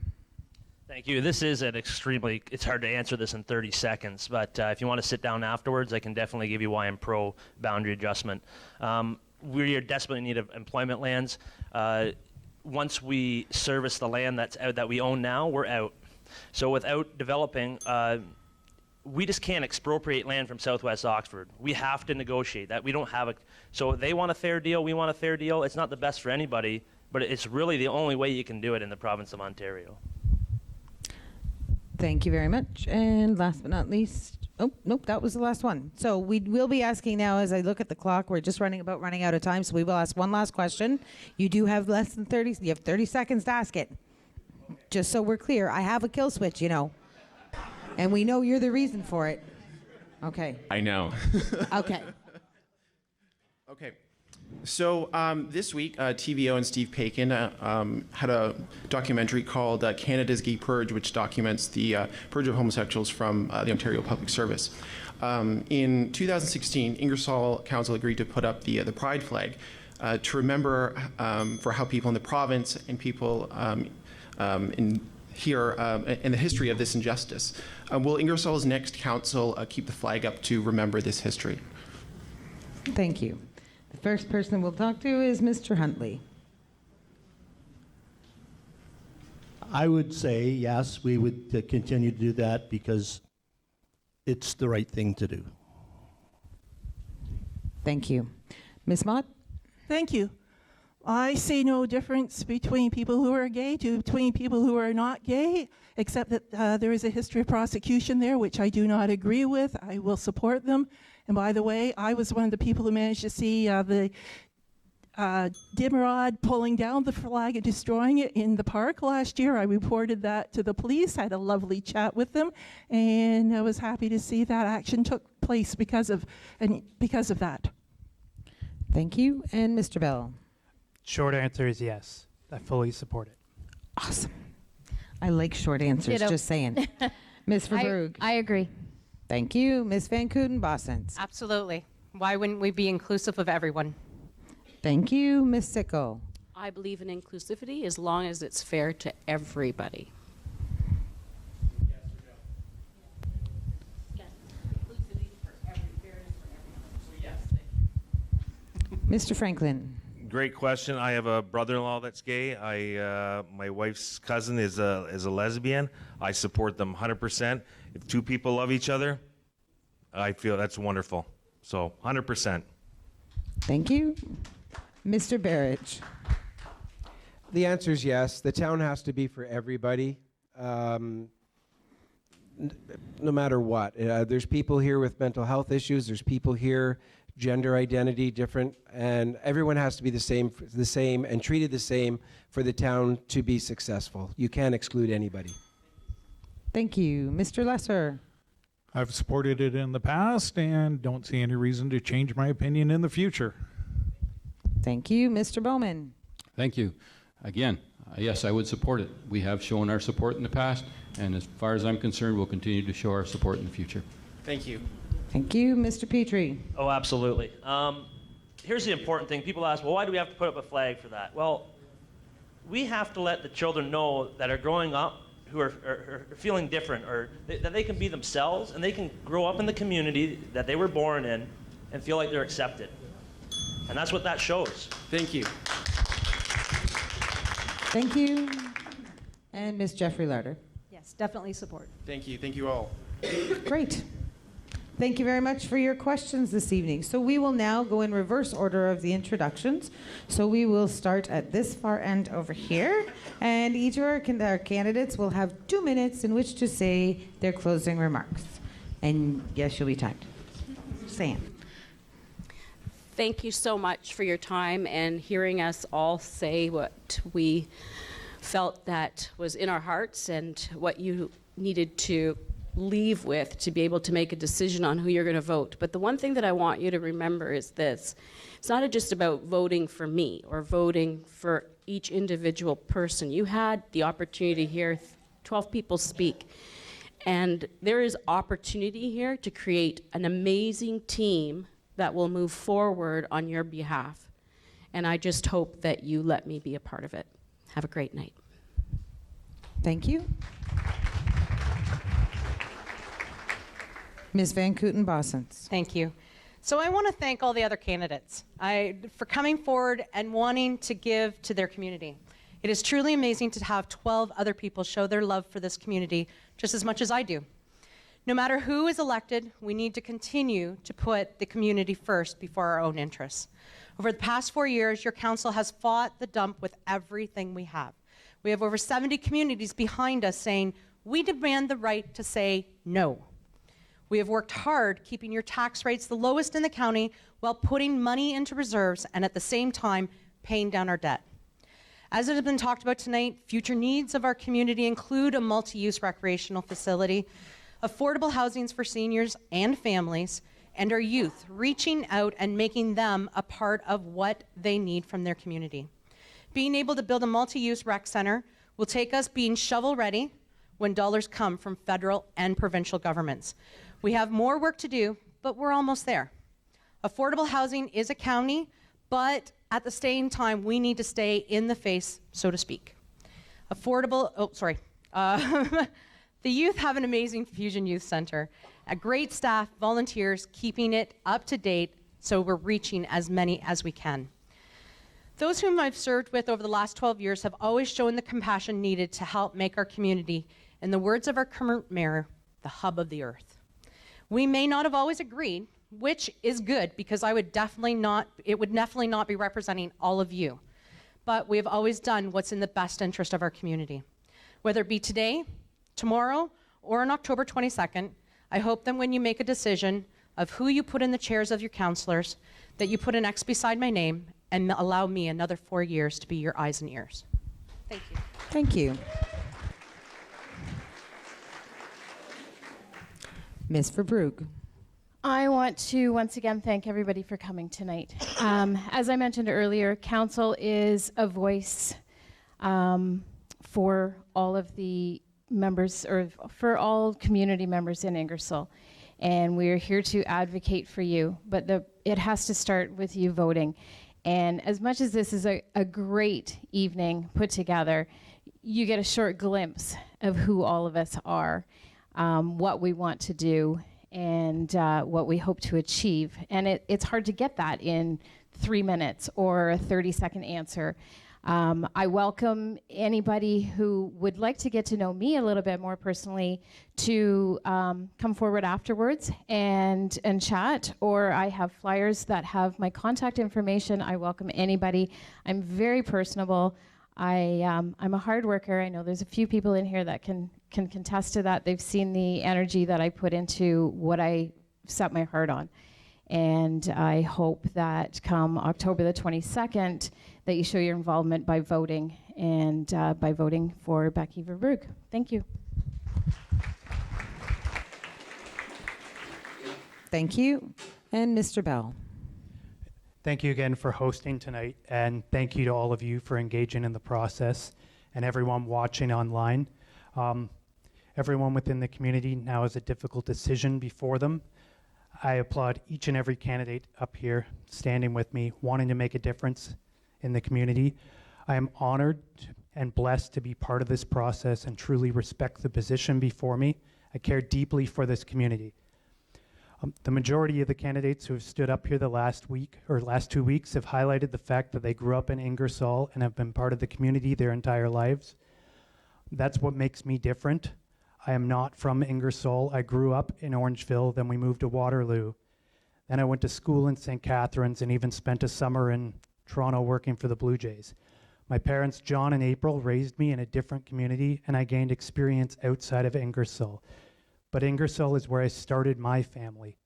Thank you. This is it's hard to answer this in 30 seconds, but if you want to sit down afterwards, I can definitely give you why I'm pro boundary adjustment. We are desperately in need of employment lands. Once we service the land that we own now, we're out. So without developing, we just can't expropriate land from Southwest Oxford. We have to negotiate that. We don't have so they want a fair deal, we want a fair deal. It's not the best for anybody, but it's really the only way you can do it in the province of Ontario. Thank you very much. And last but not least, oh, nope, that was the last one. So we will be asking now, as I look at the clock, we're just running out of time, so we will ask one last question. You do have less than 30, you have 30 seconds to ask it. Just so we're clear, I have a kill switch, and we know you're the reason for it. Okay. I know. Okay. Okay. So this week, TVO and Steve Paikin had a documentary called Canada's Gay Purge, which documents the purge of homosexuals from the Ontario Public Service. In 2016, Ingersoll Council agreed to put up the pride flag to remember for how people in the province and people in the history of this injustice. Will Ingersoll's next council keep the flag up to remember this history? Thank you. The first person we'll talk to is Mr. Huntley. I would say yes, we would continue to do that because it's the right thing to do. Thank you. Ms. Mott? Thank you. I see no difference between people who are gay between people who are not gay, except that there is a history of prosecution there, which I do not agree with. I will support them. And by the way, I was one of the people who managed to see the Dimrod pulling down the flag and destroying it in the park last year. I reported that to the police, had a lovely chat with them, and I was happy to see that action took place because of that. Thank you. And Mr. Bell? Short answer is yes. I fully support it. Awesome. I like short answers, Ditto. just saying. Ms. Verbrugge? I agree. Thank you. Ms. Van Kooten-Bossens? Absolutely. Why wouldn't we be inclusive of everyone? Thank you. Ms. Sicko? I believe in inclusivity as long as it's fair to everybody. Mr. Franklin? Great question. I have a brother-in-law that's gay. My wife's cousin is a lesbian. I support them 100%. If two people love each other, I feel that's wonderful. So 100%. Thank you. Mr. Berridge? The answer is yes. The town has to be for everybody, no matter what. There's people here with mental health issues. There's people here, gender identity different, and everyone has to be the same and treated the same for the town to be successful. You can't exclude anybody. Thank you. Mr. Lesser? I've supported it in the past and don't see any reason to change my opinion in the future. Thank you. Mr. Bowman? Thank you. Again, yes, I would support it. We have shown our support in the past, and as far as I'm concerned, we'll continue to show our support in the future. Thank you. Thank you. Mr. Petrie? Oh, absolutely. Here's the important thing. People ask, well, why do we have to put up a flag for that? Well, we have to let the children know that are growing up who are feeling different, or that they can be themselves and they can grow up in the community that they were born in and feel like they're accepted. And that's what that shows. Thank you. Thank you. And Ms. Jeffrey Larder? Yes, definitely support. Thank you. Thank you all. Great. Thank you very much for your questions this evening. So we will now go in reverse order of the introductions. So we will start at this far end over here, and each of our candidates will have 2 minutes in which to say their closing remarks. And yes, you'll be timed. Sam. thank you so much for your time and hearing us all say what we felt that was in our hearts and what you needed to leave with to be able to make a decision on who you're going to vote. But the one thing that I want you to remember is this. It's not just about voting for me or voting for each individual person. You had the opportunity to hear 12 people speak. And there is opportunity here to create an amazing team that will move forward on your behalf. And I just hope that you let me be a part of it. Have a great night. Thank you. Ms. Van Kooten-Bossens. Thank you. So I want to thank all the other candidates for coming forward and wanting to give to their community. It is truly amazing to have 12 other people show their love for this community just as much as I do. No matter who is elected, we need to continue to put the community first before our own interests. Over the past 4 years, your council has fought the dump with everything we have. We have over 70 communities behind us saying, we demand the right to say no. We have worked hard keeping your tax rates the lowest in the county while putting money into reserves and at the same time paying down our debt. As it has been talked about tonight, future needs of our community include a multi-use recreational facility, affordable housings for seniors and families, and our youth, reaching out and making them a part of what they need from their community. Being able to build a multi-use rec center will take us being shovel-ready when dollars come from federal and provincial governments. We have more work to do, but we're almost there. Affordable housing is a county, but at the same time, we need to stay in the face, so to speak. The youth have an amazing Fusion Youth Center, a great staff, volunteers, keeping it up to date so we're reaching as many as we can. Those whom I've served with over the last 12 years have always shown the compassion needed to help make our community, in the words of our current mayor, the hub of the earth. We may not have always agreed, which is good because it would definitely not be representing all of you. But we have always done what's in the best interest of our community. Whether it be today, tomorrow, or on October 22nd, I hope that when you make a decision of who you put in the chairs of your councillors, that you put an X beside my name and allow me another 4 years to be your eyes and ears. Thank you. Thank you. Ms. Verbrugge. I want to once again thank everybody for coming tonight. As I mentioned earlier, council is a voice for all of the members, or for all community members in Ingersoll. And we are here to advocate for you, but it has to start with you voting. And as much as this is a great evening put together, you get a short glimpse of who all of us are, what we want to do, and what we hope to achieve. And it's hard to get that in 3 minutes or a 30-second answer. I welcome anybody who would like to get to know me a little bit more personally to come forward afterwards and chat, or I have flyers that have my contact information. I welcome anybody. I'm very personable. I'm a hard worker. I know there's a few people in here that can contest to that. They've seen the energy that I put into what I set my heart on. And I hope that come October the 22nd, that you show your involvement by voting, and by voting for Becky Verbrugge. Thank you. Thank you. And Mr. Bell. Thank you again for hosting tonight, and thank you to all of you for engaging in the process, and everyone watching online. Everyone within the community now has a difficult decision before them. I applaud each and every candidate up here standing with me, wanting to make a difference in the community. I am honored and blessed to be part of this process and truly respect the position before me. I care deeply for this community. The majority of the candidates who have stood up here the last 2 weeks have highlighted the fact that they grew up in Ingersoll and have been part of the community their entire lives. That's what makes me different. I am not from Ingersoll. I grew up in Orangeville, then we moved to Waterloo. Then I went to school in St. Catharines and even spent a summer in Toronto working for the Blue Jays. My parents, John and April, raised me in a different community, and I gained experience outside of Ingersoll. But Ingersoll is where I started my family.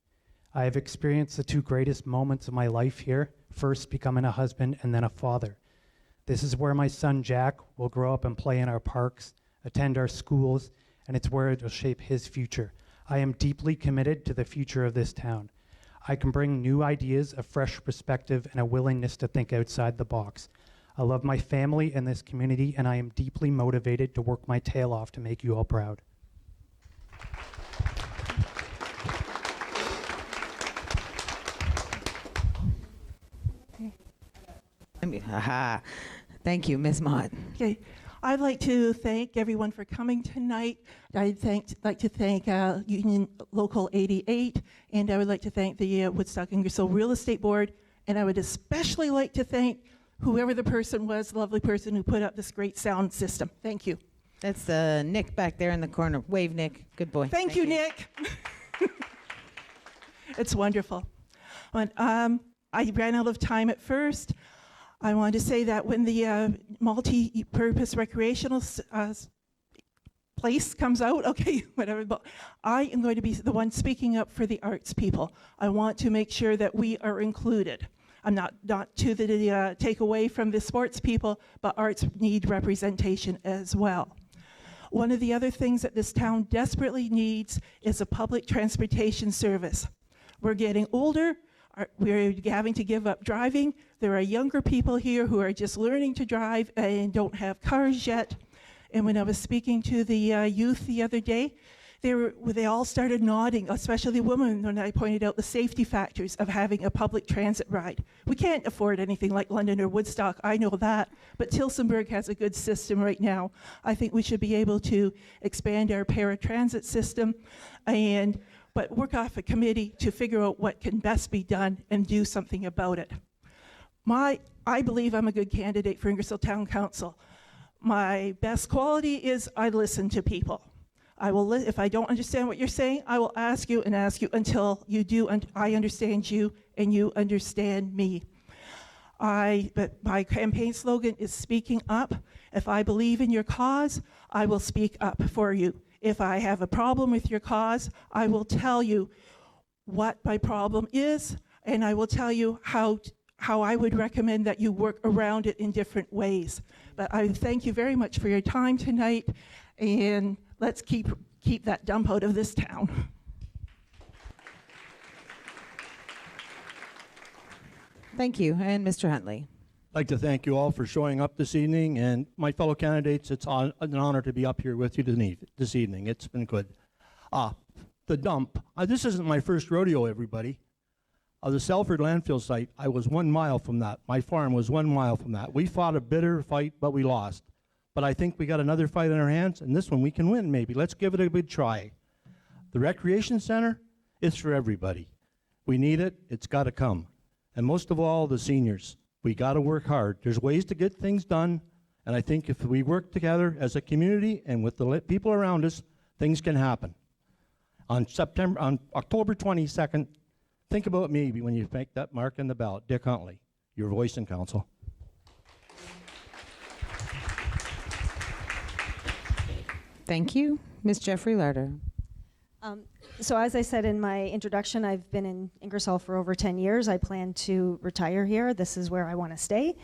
I have experienced the two greatest moments of my life here, first becoming a husband and then a father. This is where my son Jack will grow up and play in our parks, attend our schools, and it's where it will shape his future. I am deeply committed to the future of this town. I can bring new ideas, a fresh perspective, and a willingness to think outside the box. I love my family and this community, and I am deeply motivated to work my tail off to make you all proud. Thank you, Ms. Mott. Okay, I'd like to thank everyone for coming tonight. I'd like to thank Union Local 88, and I would like to thank the Woodstock Ingersoll Real Estate Board, and I would especially like to thank whoever the person was, the lovely person who put up this great sound system. Thank you. That's Nick back there in the corner. Wave, Nick. Good boy. Thank you, Nick. It's wonderful. But, I ran out of time at first. I wanted to say that when the multi-purpose recreational place comes out, okay, whatever, but I am going to be the one speaking up for the arts people. I want to make sure that we are included. I'm not to the take away from the sports people, but arts need representation as well. One of the other things that this town desperately needs is a public transportation service. We're getting older. We're having to give up driving. There are younger people here who are just learning to drive and don't have cars yet. And when I was speaking to the youth the other day, they all started nodding, especially the women, when I pointed out the safety factors of having a public transit ride. We can't afford anything like London or Woodstock, I know that, but Tillsonburg has a good system right now. I think we should be able to expand our paratransit system but work off a committee to figure out what can best be done and do something about it. I believe I'm a good candidate for Ingersoll Town Council. My best quality is I listen to people. I will, if I don't understand what you're saying, I will ask you until you do, and I understand you and you understand me. But my campaign slogan is speaking up. If I believe in your cause, I will speak up for you. If I have a problem with your cause, I will tell you what my problem is, and I will tell you how I would recommend that you work around it in different ways. But I thank you very much for your time tonight, and let's keep that dump out of this town. Thank you. And Mr. Huntley. I'd like to thank you all for showing up this evening, and my fellow candidates, it's an honor to be up here with you this evening. It's been good. The dump. This isn't my first rodeo, everybody. The Selford landfill site, I was 1 mile from that. My farm was 1 mile from that. We fought a bitter fight, but we lost. But I think we got another fight in our hands, and this one we can win maybe. Let's give it a good try. The recreation center is for everybody. We need it. It's got to come. And most of all, the seniors. We got to work hard. There's ways to get things done, and I think if we work together as a community and with the people around us, things can happen. On October 22nd, think about me when you make that mark in the ballot. Dick Huntley, your voice in council. Thank you. Ms. Jeffrey Larder. So as I said in my introduction, I've been in Ingersoll for over 10 years. I plan to retire here. This is where I want to stay.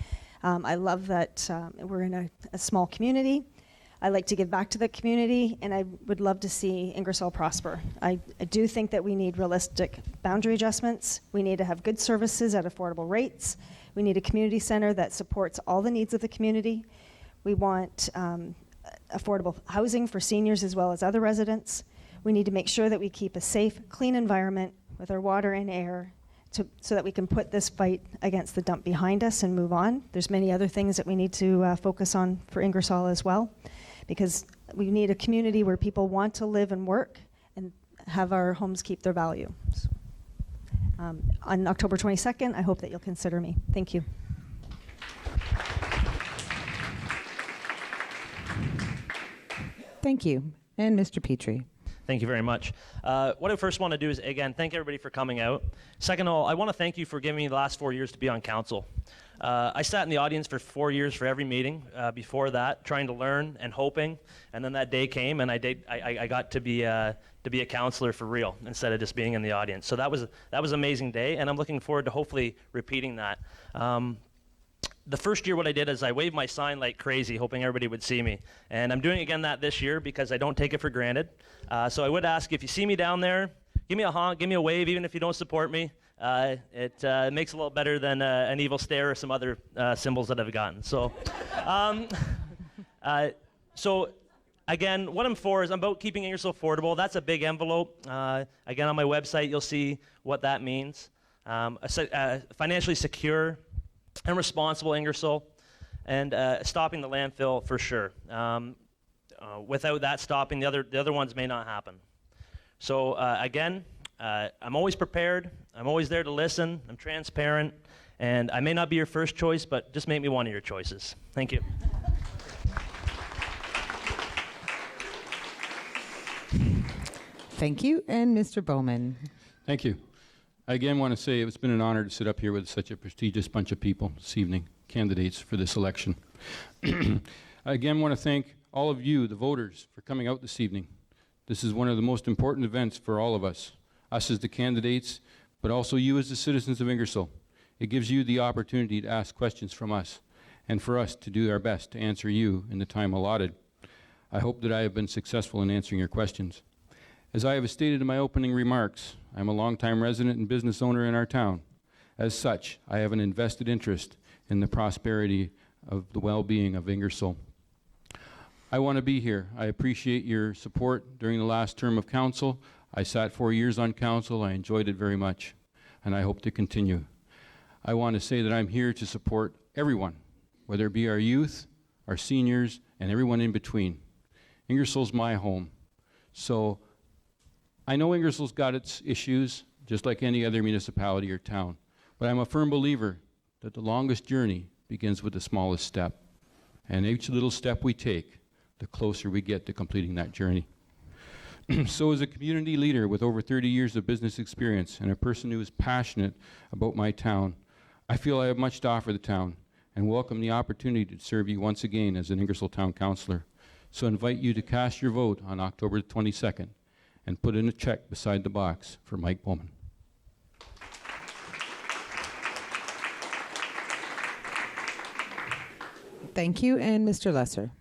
I love that we're in a small community. I like to give back to the community, and I would love to see Ingersoll prosper. I do think that we need realistic boundary adjustments. We need to have good services at affordable rates. We need a community center that supports all the needs of the community. We want affordable housing for seniors as well as other residents. We need to make sure that we keep a safe, clean environment with our water and air so that we can put this fight against the dump behind us and move on. There's many other things that we need to focus on for Ingersoll as well, because we need a community where people want to live and work and have our homes keep their value. So, on October 22nd, I hope that you'll consider me. Thank you. Thank you. And Mr. Petrie. Thank you very much. What I first want to do is, again, thank everybody for coming out. Second of all, I want to thank you for giving me the last 4 years to be on council. I sat in the audience for 4 years for every meeting before that, trying to learn and hoping, and then that day came, and I got to be a councillor for real instead of just being in the audience. So that was an amazing day, and I'm looking forward to hopefully repeating that. The first year what I did is I waved my sign like crazy, hoping everybody would see me. And I'm doing again that this year because I don't take it for granted. So I would ask, if you see me down there, give me a honk, give me a wave, even if you don't support me. It makes it a little better than an evil stare or some other symbols that I've gotten. So, so again, what I'm for is I'm about keeping Ingersoll affordable. That's a big envelope. Again, on my website, you'll see what that means. Financially secure and responsible Ingersoll, and stopping the landfill for sure. Without that stopping, the other ones may not happen. So again, I'm always prepared. I'm always there to listen. I'm transparent, and I may not be your first choice, but just make me one of your choices. Thank you. Thank you, and Mr. Bowman. Thank you. I again want to say it's been an honor to sit up here with such a prestigious bunch of people this evening, candidates for this election. I again want to thank all of you, the voters, for coming out this evening. This is one of the most important events for all of us as the candidates, but also you as the citizens of Ingersoll. It gives you the opportunity to ask questions from us, and for us to do our best to answer you in the time allotted. I hope that I have been successful in answering your questions. As I have stated in my opening remarks, I'm a longtime resident and business owner in our town. As such, I have an invested interest in the prosperity of the well-being of Ingersoll. I want to be here. I appreciate your support during the last term of council. I sat 4 years on council. I enjoyed it very much, and I hope to continue. I want to say that I'm here to support everyone, whether it be our youth, our seniors, and everyone in between. Ingersoll's my home. So I know Ingersoll's got its issues, just like any other municipality or town, but I'm a firm believer that the longest journey begins with the smallest step. And each little step we take, the closer we get to completing that journey. So as a community leader with over 30 years of business experience and a person who is passionate about my town, I feel I have much to offer the town and welcome the opportunity to serve you once again as an Ingersoll Town Councillor. So I invite you to cast your vote on October 22nd and put in a check beside the box for Mike Bowman. Thank you, and Mr. Lesser.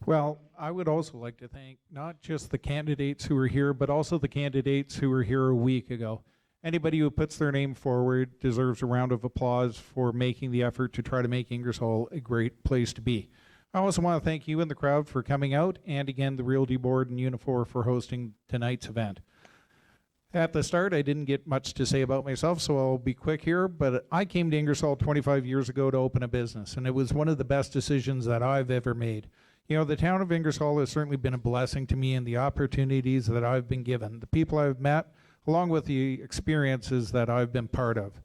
Well, I would also like to thank not just the candidates who are here, but also the candidates who were here a week ago. Anybody who puts their name forward deserves a round of applause for making the effort to try to make Ingersoll a great place to be. I also want to thank you and the crowd for coming out, and again, the Realty Board and Unifor for hosting tonight's event. At the start, I didn't get much to say about myself, so I'll be quick here, but I came to Ingersoll 25 years ago to open a business, and it was one of the best decisions that I've ever made. You know, the town of Ingersoll has certainly been a blessing to me in the opportunities that I've been given, the people I've met, along with the experiences that I've been part of.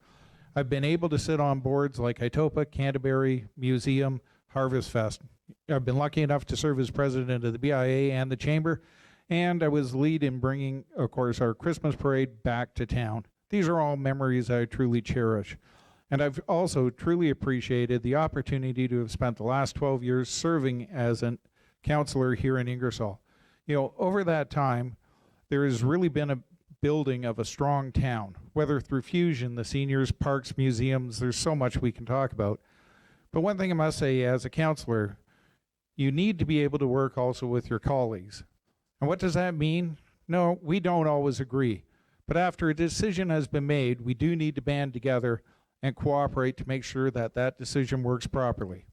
I've been able to sit on boards like Itopa, Canterbury, Museum, Harvest Fest. I've been lucky enough to serve as president of the BIA and the Chamber, and I was lead in bringing, of course, our Christmas parade back to town. These are all memories I truly cherish. And I've also truly appreciated the opportunity to have spent the last 12 years serving as a councillor here in Ingersoll. You know, over that time, there has really been a building of a strong town, whether through Fusion, the seniors, parks, museums, there's so much we can talk about. But one thing I must say, as a councillor, you need to be able to work also with your colleagues. And what does that mean? No, we don't always agree. But after a decision has been made, we do need to band together and cooperate to make sure that that decision works properly.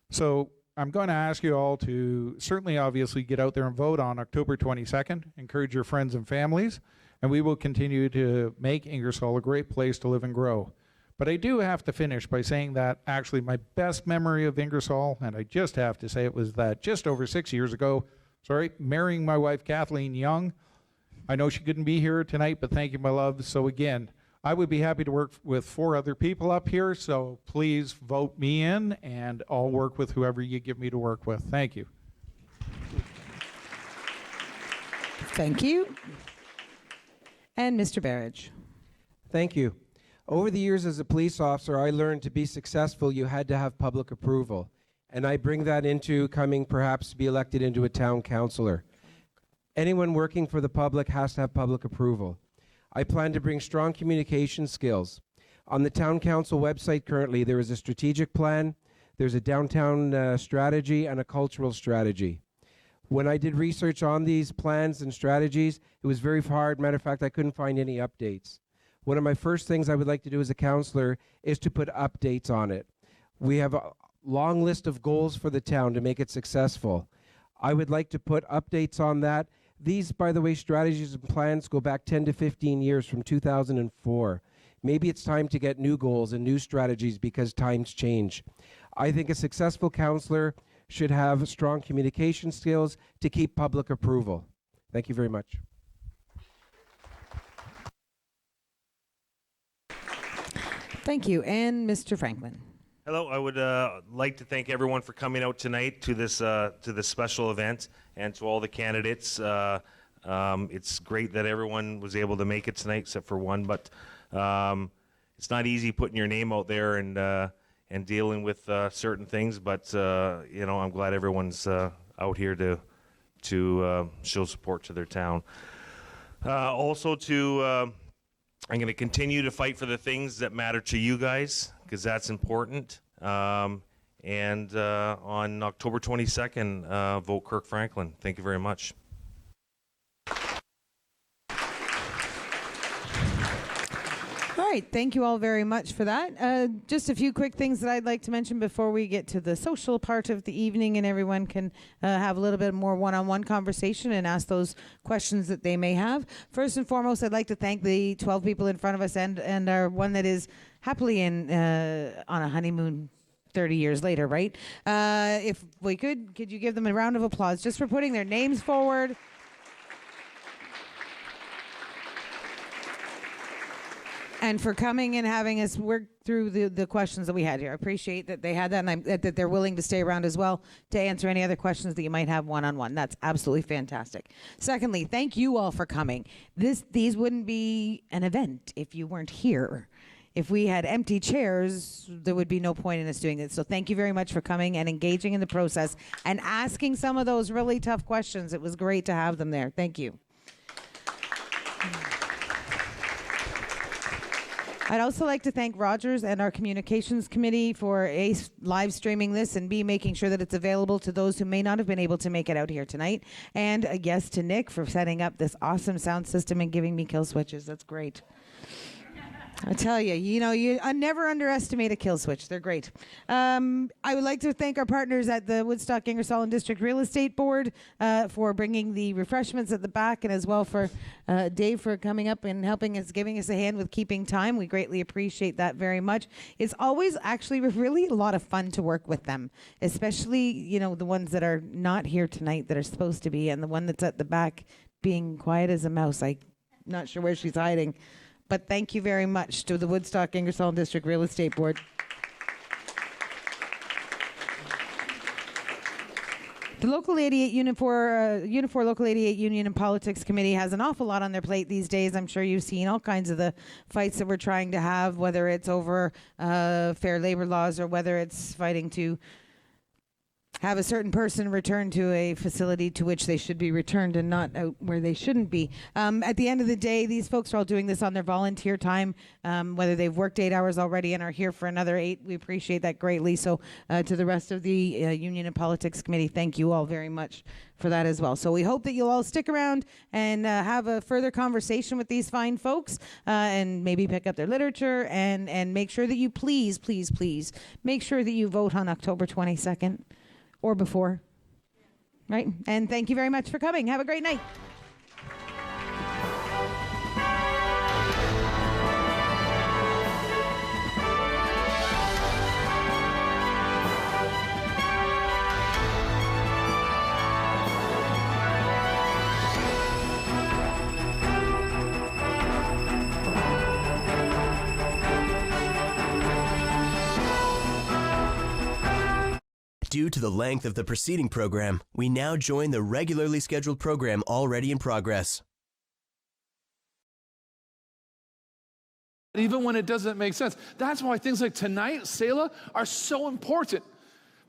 So I'm going to ask you all to certainly obviously get out there and vote on October 22nd. Encourage your friends and families, and we will continue to make Ingersoll a great place to live and grow. But I do have to finish by saying that actually my best memory of Ingersoll, and I just have to say it, was that just over 6 years ago, marrying my wife Kathleen Young. I know she couldn't be here tonight, but thank you, my love. So again, I would be happy to work with 4 other people up here, so please vote me in, and I'll work with whoever you give me to work with. Thank you. Thank you. And Mr. Barrage. Thank you. Over the years as a police officer, I learned to be successful, you had to have public approval. And I bring that into coming perhaps to be elected into a town councillor. Anyone working for the public has to have public approval. I plan to bring strong communication skills. On the town council website currently, there is a strategic plan, there's a downtown strategy, and a cultural strategy. When I did research on these plans and strategies, it was very hard. Matter of fact, I couldn't find any updates. One of my first things I would like to do as a councillor is to put updates on it. We have a long list of goals for the town to make it successful. I would like to put updates on that. These, by the way, strategies and plans go back 10 to 15 years from 2004. Maybe it's time to get new goals and new strategies because times change. I think a successful councillor should have strong communication skills to keep public approval. Thank you very much. Thank you. And Mr. Franklin. Hello, I would like to thank everyone for coming out tonight to this special event, and to all the candidates. It's great that everyone was able to make it tonight except for one, but it's not easy putting your name out there and dealing with certain things, but you know, I'm glad everyone's out here to show support to their town. I'm going to continue to fight for the things that matter to you guys, because that's important. And on October 22nd, vote Kirk Franklin. Thank you very much. All right, thank you all very much for that. Just a few quick things that I'd like to mention before we get to the social part of the evening and everyone can have a little bit more one-on-one conversation and ask those questions that they may have. First and foremost, I'd like to thank the 12 people in front of us and our one that is happily on a honeymoon 30 years later, right? If we could you give them a round of applause just for putting their names forward? And for coming and having us work through the questions that we had here. I appreciate that they had that, and that they're willing to stay around as well to answer any other questions that you might have one-on-one. That's absolutely fantastic. Secondly, thank you all for coming. These wouldn't be an event if you weren't here. If we had empty chairs, there would be no point in us doing it. So thank you very much for coming and engaging in the process and asking some of those really tough questions. It was great to have them there. Thank you. I'd also like to thank Rogers and our communications committee for A, live streaming this, and B, making sure that it's available to those who may not have been able to make it out here tonight. And yes, to Nick for setting up this awesome sound system and giving me kill switches. That's great. I tell you, you never underestimate a kill switch. They're great. I would like to thank our partners at the Woodstock, Ingersoll, and District Real Estate Board for bringing the refreshments at the back, and as well for Dave for coming up and helping us, giving us a hand with keeping time. We greatly appreciate that very much. It's always actually really a lot of fun to work with them, especially, the ones that are not here tonight that are supposed to be, and the one that's at the back being quiet as a mouse. I'm not sure where she's hiding. But thank you very much to the Woodstock, Ingersoll, and District Real Estate Board. The Local 88 Unifor Local 88 Union and Politics Committee has an awful lot on their plate these days. I'm sure you've seen all kinds of the fights that we're trying to have, whether it's over fair labor laws or whether it's fighting to have a certain person returned to a facility to which they should be returned and not out where they shouldn't be. At the end of the day, these folks are all doing this on their volunteer time, whether they've worked 8 hours already and are here for another 8. We appreciate that greatly. So to the rest of the Union and Politics Committee, thank you all very much for that as well. So we hope that you'll all stick around and have a further conversation with these fine folks and maybe pick up their literature and make sure that you please make sure that you vote on October 22nd. Or before, right? And thank you very much for coming. Have a great night. Do Due to the length of the preceding program, we now join the regularly scheduled program already in progress. Even when it doesn't make sense. That's why things like tonight, Selah, are so important.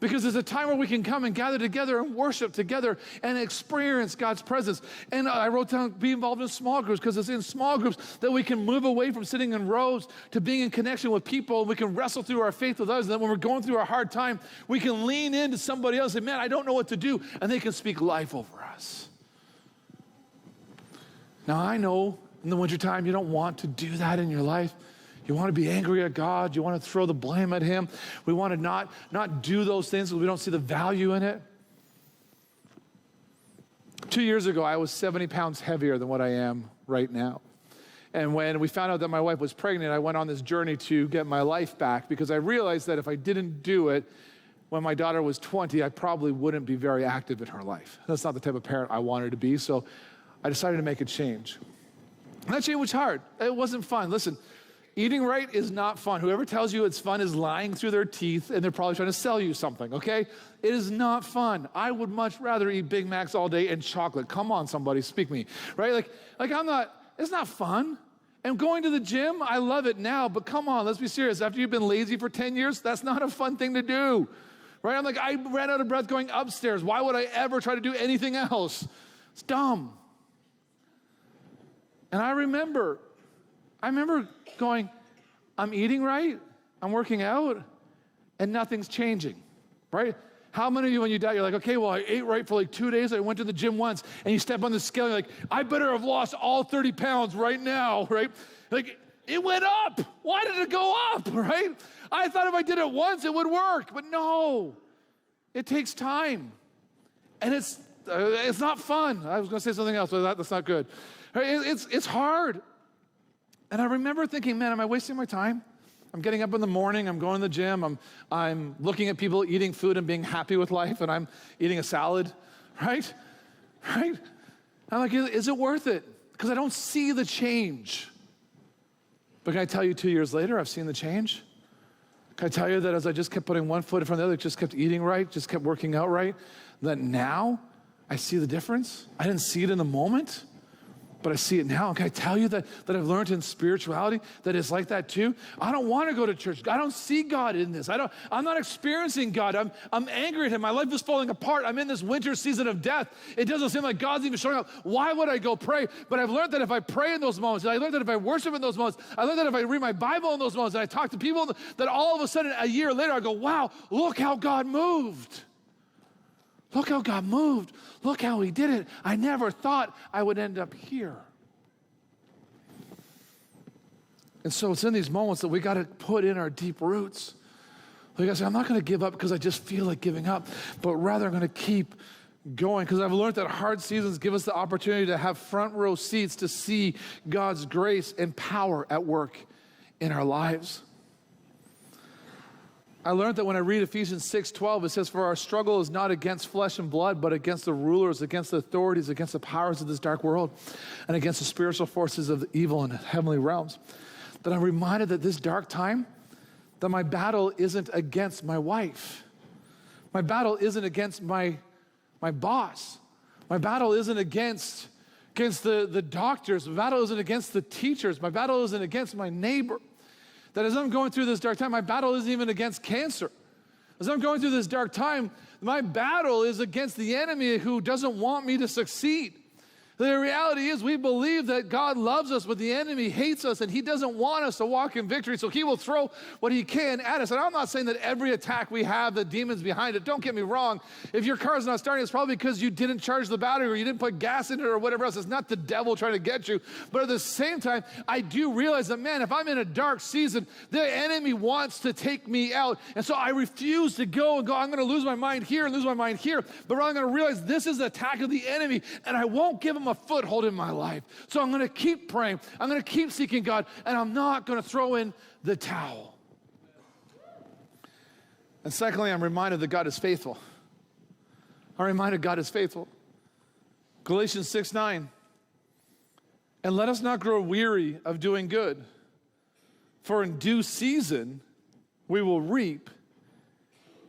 Because it's a time where we can come and gather together and worship together and experience God's presence. And I wrote down be involved in small groups, because it's in small groups that we can move away from sitting in rows to being in connection with people, and we can wrestle through our faith with others. And then when we're going through a hard time, we can lean into somebody else and say, man, I don't know what to do. And they can speak life over us. Now, I know in the wintertime you don't want to do that in your life. You want to be angry at God. You want to throw the blame at him. We want to not do those things because we don't see the value in it. 2 years ago, I was 70 pounds heavier than what I am right now. And when we found out that my wife was pregnant, I went on this journey to get my life back, because I realized that if I didn't do it when my daughter was 20, I probably wouldn't be very active in her life. That's not the type of parent I wanted to be, so I decided to make a change. And that change was hard. It wasn't fun. Listen, eating right is not fun. Whoever tells you it's fun is lying through their teeth, and they're probably trying to sell you something, okay? It is not fun. I would much rather eat Big Macs all day and chocolate. Come on, somebody, speak me, right? It's not fun. And going to the gym, I love it now, but come on, let's be serious. After you've been lazy for 10 years, that's not a fun thing to do, right? I ran out of breath going upstairs. Why would I ever try to do anything else? It's dumb. And I remember going, I'm eating right, I'm working out, and nothing's changing, right? How many of you, when you die, you're like, okay, well, I ate right for like 2 days, I went to the gym once, and you step on the scale, and you're like, I better have lost all 30 pounds right now, right? Like, it went up. Why did it go up, right? I thought if I did it once, it would work, but no. It takes time, and it's not fun. I was going to say something else, but that's not good. Right? It's hard. And I remember thinking, man, am I wasting my time? I'm getting up in the morning, I'm going to the gym, I'm looking at people eating food and being happy with life, and I'm eating a salad, right? I'm like, is it worth it? Because I don't see the change. But can I tell you 2 years later, I've seen the change? Can I tell you that as I just kept putting one foot in front of the other, just kept eating right, just kept working out right, that now I see the difference? I didn't see it in the moment, but I see it now. Can I tell you that I've learned in spirituality that it's like that too? I don't want to go to church. I don't see God in this. I'm not experiencing God. I'm angry at him. My life is falling apart. I'm in this winter season of death. It doesn't seem like God's even showing up. Why would I go pray? But I've learned that if I pray in those moments, and I learned that if I worship in those moments, I learned that if I read my Bible in those moments, and I talk to people, that all of a sudden a year later I go, wow, look how God moved. Look how God moved. Look how he did it. I never thought I would end up here. And so it's in these moments that we got to put in our deep roots. We got to say, I'm not going to give up because I just feel like giving up, but rather I'm going to keep going, because I've learned that hard seasons give us the opportunity to have front row seats to see God's grace and power at work in our lives. I learned that when I read Ephesians 6:12, it says, for our struggle is not against flesh and blood, but against the rulers, against the authorities, against the powers of this dark world, and against the spiritual forces of the evil in heavenly realms. That I'm reminded that this dark time, that my battle isn't against my wife. My battle isn't against my boss. My battle isn't against the doctors. My battle isn't against the teachers. My battle isn't against my neighbor. That as I'm going through this dark time, my battle isn't even against cancer. As I'm going through this dark time, my battle is against the enemy who doesn't want me to succeed. The reality is we believe that God loves us, but the enemy hates us, and he doesn't want us to walk in victory, so he will throw what he can at us. And I'm not saying that every attack we have, the demon's behind it. Don't get me wrong. If your car's not starting, it's probably because you didn't charge the battery or you didn't put gas in it or whatever else. It's not the devil trying to get you. But at the same time, I do realize that, man, if I'm in a dark season, the enemy wants to take me out. And so I refuse to go, I'm going to lose my mind here and lose my mind here. But rather I'm going to realize this is the attack of the enemy, and I won't give him a foothold in my life. So I'm going to keep praying. I'm going to keep seeking God, and I'm not going to throw in the towel. And secondly, I'm reminded that God is faithful. I'm reminded God is faithful. Galatians 6:9. And let us not grow weary of doing good, for in due season we will reap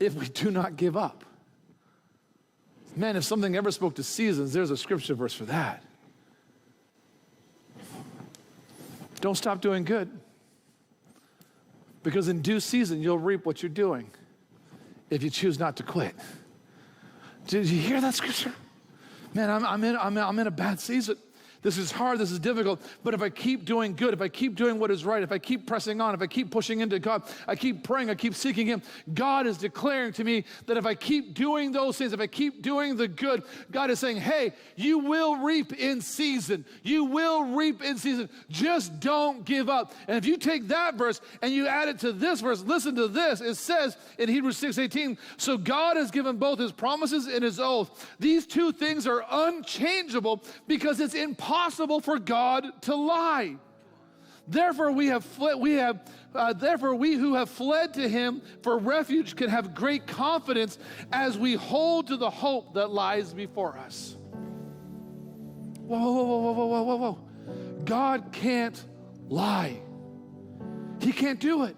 if we do not give up. Man, if something ever spoke to seasons, there's a scripture verse for that. Don't stop doing good, because in due season, you'll reap what you're doing if you choose not to quit. Did you hear that scripture? Man, I'm in a bad season. This is hard, this is difficult, but if I keep doing good, if I keep doing what is right, if I keep pressing on, if I keep pushing into God, I keep praying, I keep seeking Him, God is declaring to me that if I keep doing those things, if I keep doing the good, God is saying, hey, you will reap in season. You will reap in season. Just don't give up. And if you take that verse and you add it to this verse, listen to this. It says in Hebrews 6:18, so God has given both His promises and His oath. These two things are unchangeable because it's impossible for God to lie. Therefore, we who have fled to Him for refuge can have great confidence as we hold to the hope that lies before us. Whoa. God can't lie. He can't do it.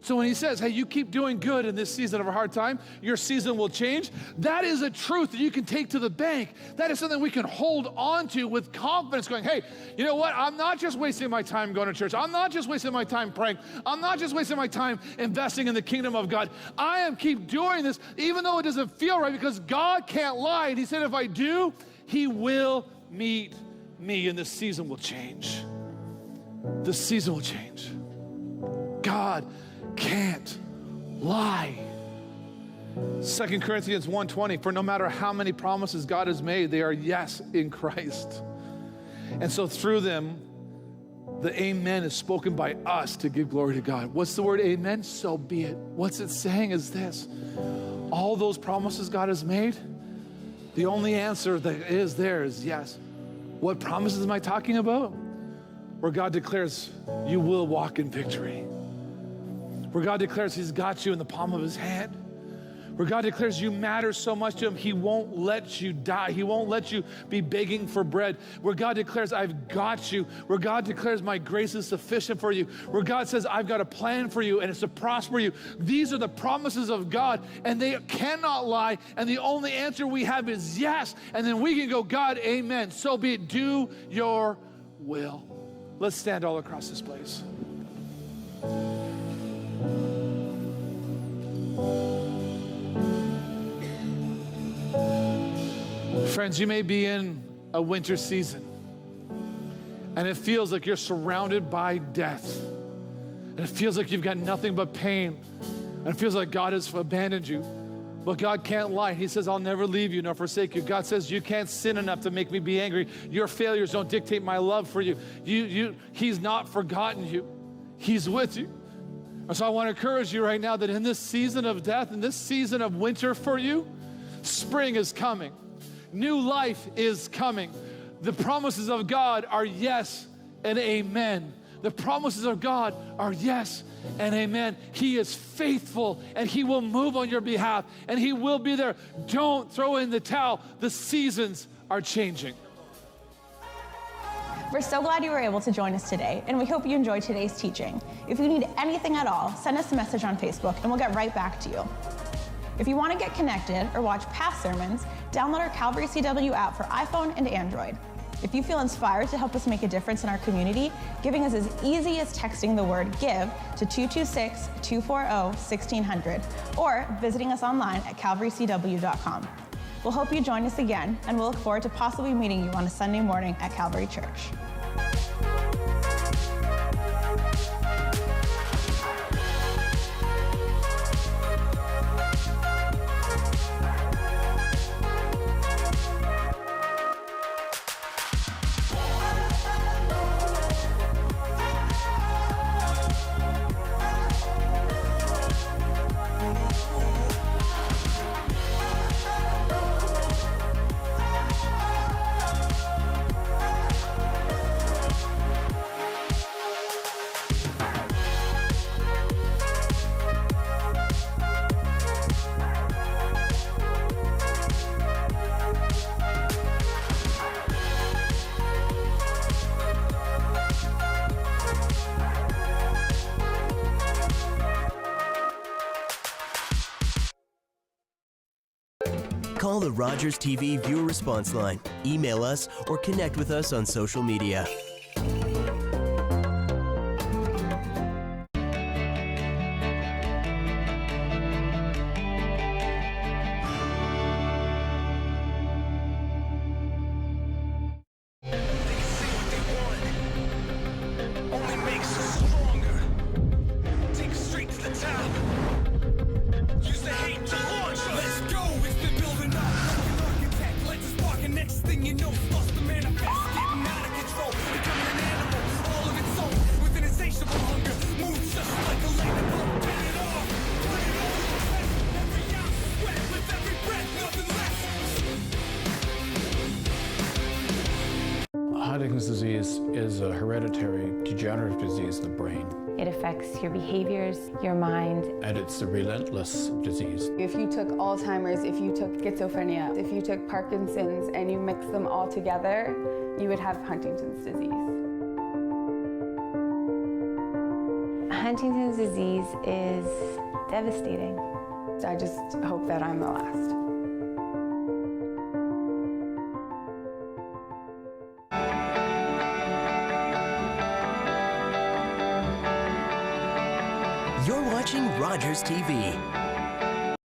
So when He says, hey, you keep doing good in this season of a hard time, your season will change, that is a truth that you can take to the bank. That is something we can hold on to with confidence, going, hey, you know what? I'm not just wasting my time going to church. I'm not just wasting my time praying. I'm not just wasting my time investing in the kingdom of God. I am keep doing this, even though it doesn't feel right, because God can't lie. And He said, if I do, He will meet me, and this season will change. The season will change. God can't lie. 2 Corinthians 1:20, for no matter how many promises God has made, they are yes in Christ. And so through them, the amen is spoken by us to give glory to God. What's the word amen? So be it. What's it saying is this: all those promises God has made, the only answer that is there is yes. What promises am I talking about? Where God declares you will walk in victory. Where God declares He's got you in the palm of His hand. Where God declares you matter so much to Him, He won't let you die. He won't let you be begging for bread. Where God declares, I've got you. Where God declares, my grace is sufficient for you. Where God says, I've got a plan for you and it's to prosper you. These are the promises of God, and they cannot lie. And the only answer we have is yes. And then we can go, God, amen. So be it. Do your will. Let's stand all across this place. Friends, you may be in a winter season and it feels like you're surrounded by death, and it feels like you've got nothing but pain, and it feels like God has abandoned you. But God can't lie. He says, I'll never leave you nor forsake you. God says, you can't sin enough to make me be angry. Your failures don't dictate my love for you. He's not forgotten you. He's with you. And so I want to encourage you right now that in this season of death, in this season of winter for you, spring is coming. New life is coming. The promises of God are yes and amen. The promises of God are yes and amen. He is faithful, and He will move on your behalf, and He will be there. Don't throw in the towel. The seasons are changing. We're so glad you were able to join us today, and we hope you enjoyed today's teaching. If you need anything at all, send us a message on Facebook, and we'll get right back to you. If you want to get connected or watch past sermons, download our Calvary CW app for iPhone and Android. If you feel inspired to help us make a difference in our community, giving is as easy as texting the word GIVE to 226-240-1600 or visiting us online at calvarycw.com. We'll hope you join us again, and we'll look forward to possibly meeting you on a Sunday morning at Calvary Church. Call the Rogers TV viewer response line, email us, or connect with us on social media. Huntington's disease is a hereditary degenerative disease of the brain, It affects your behaviors, your mind. and it's a relentless disease. If you took Alzheimer's, if you took schizophrenia, if you took Parkinson's and you mix them all together, you would have Huntington's disease. Huntington's disease is devastating. I just hope that I'm the last. You're watching Rogers TV.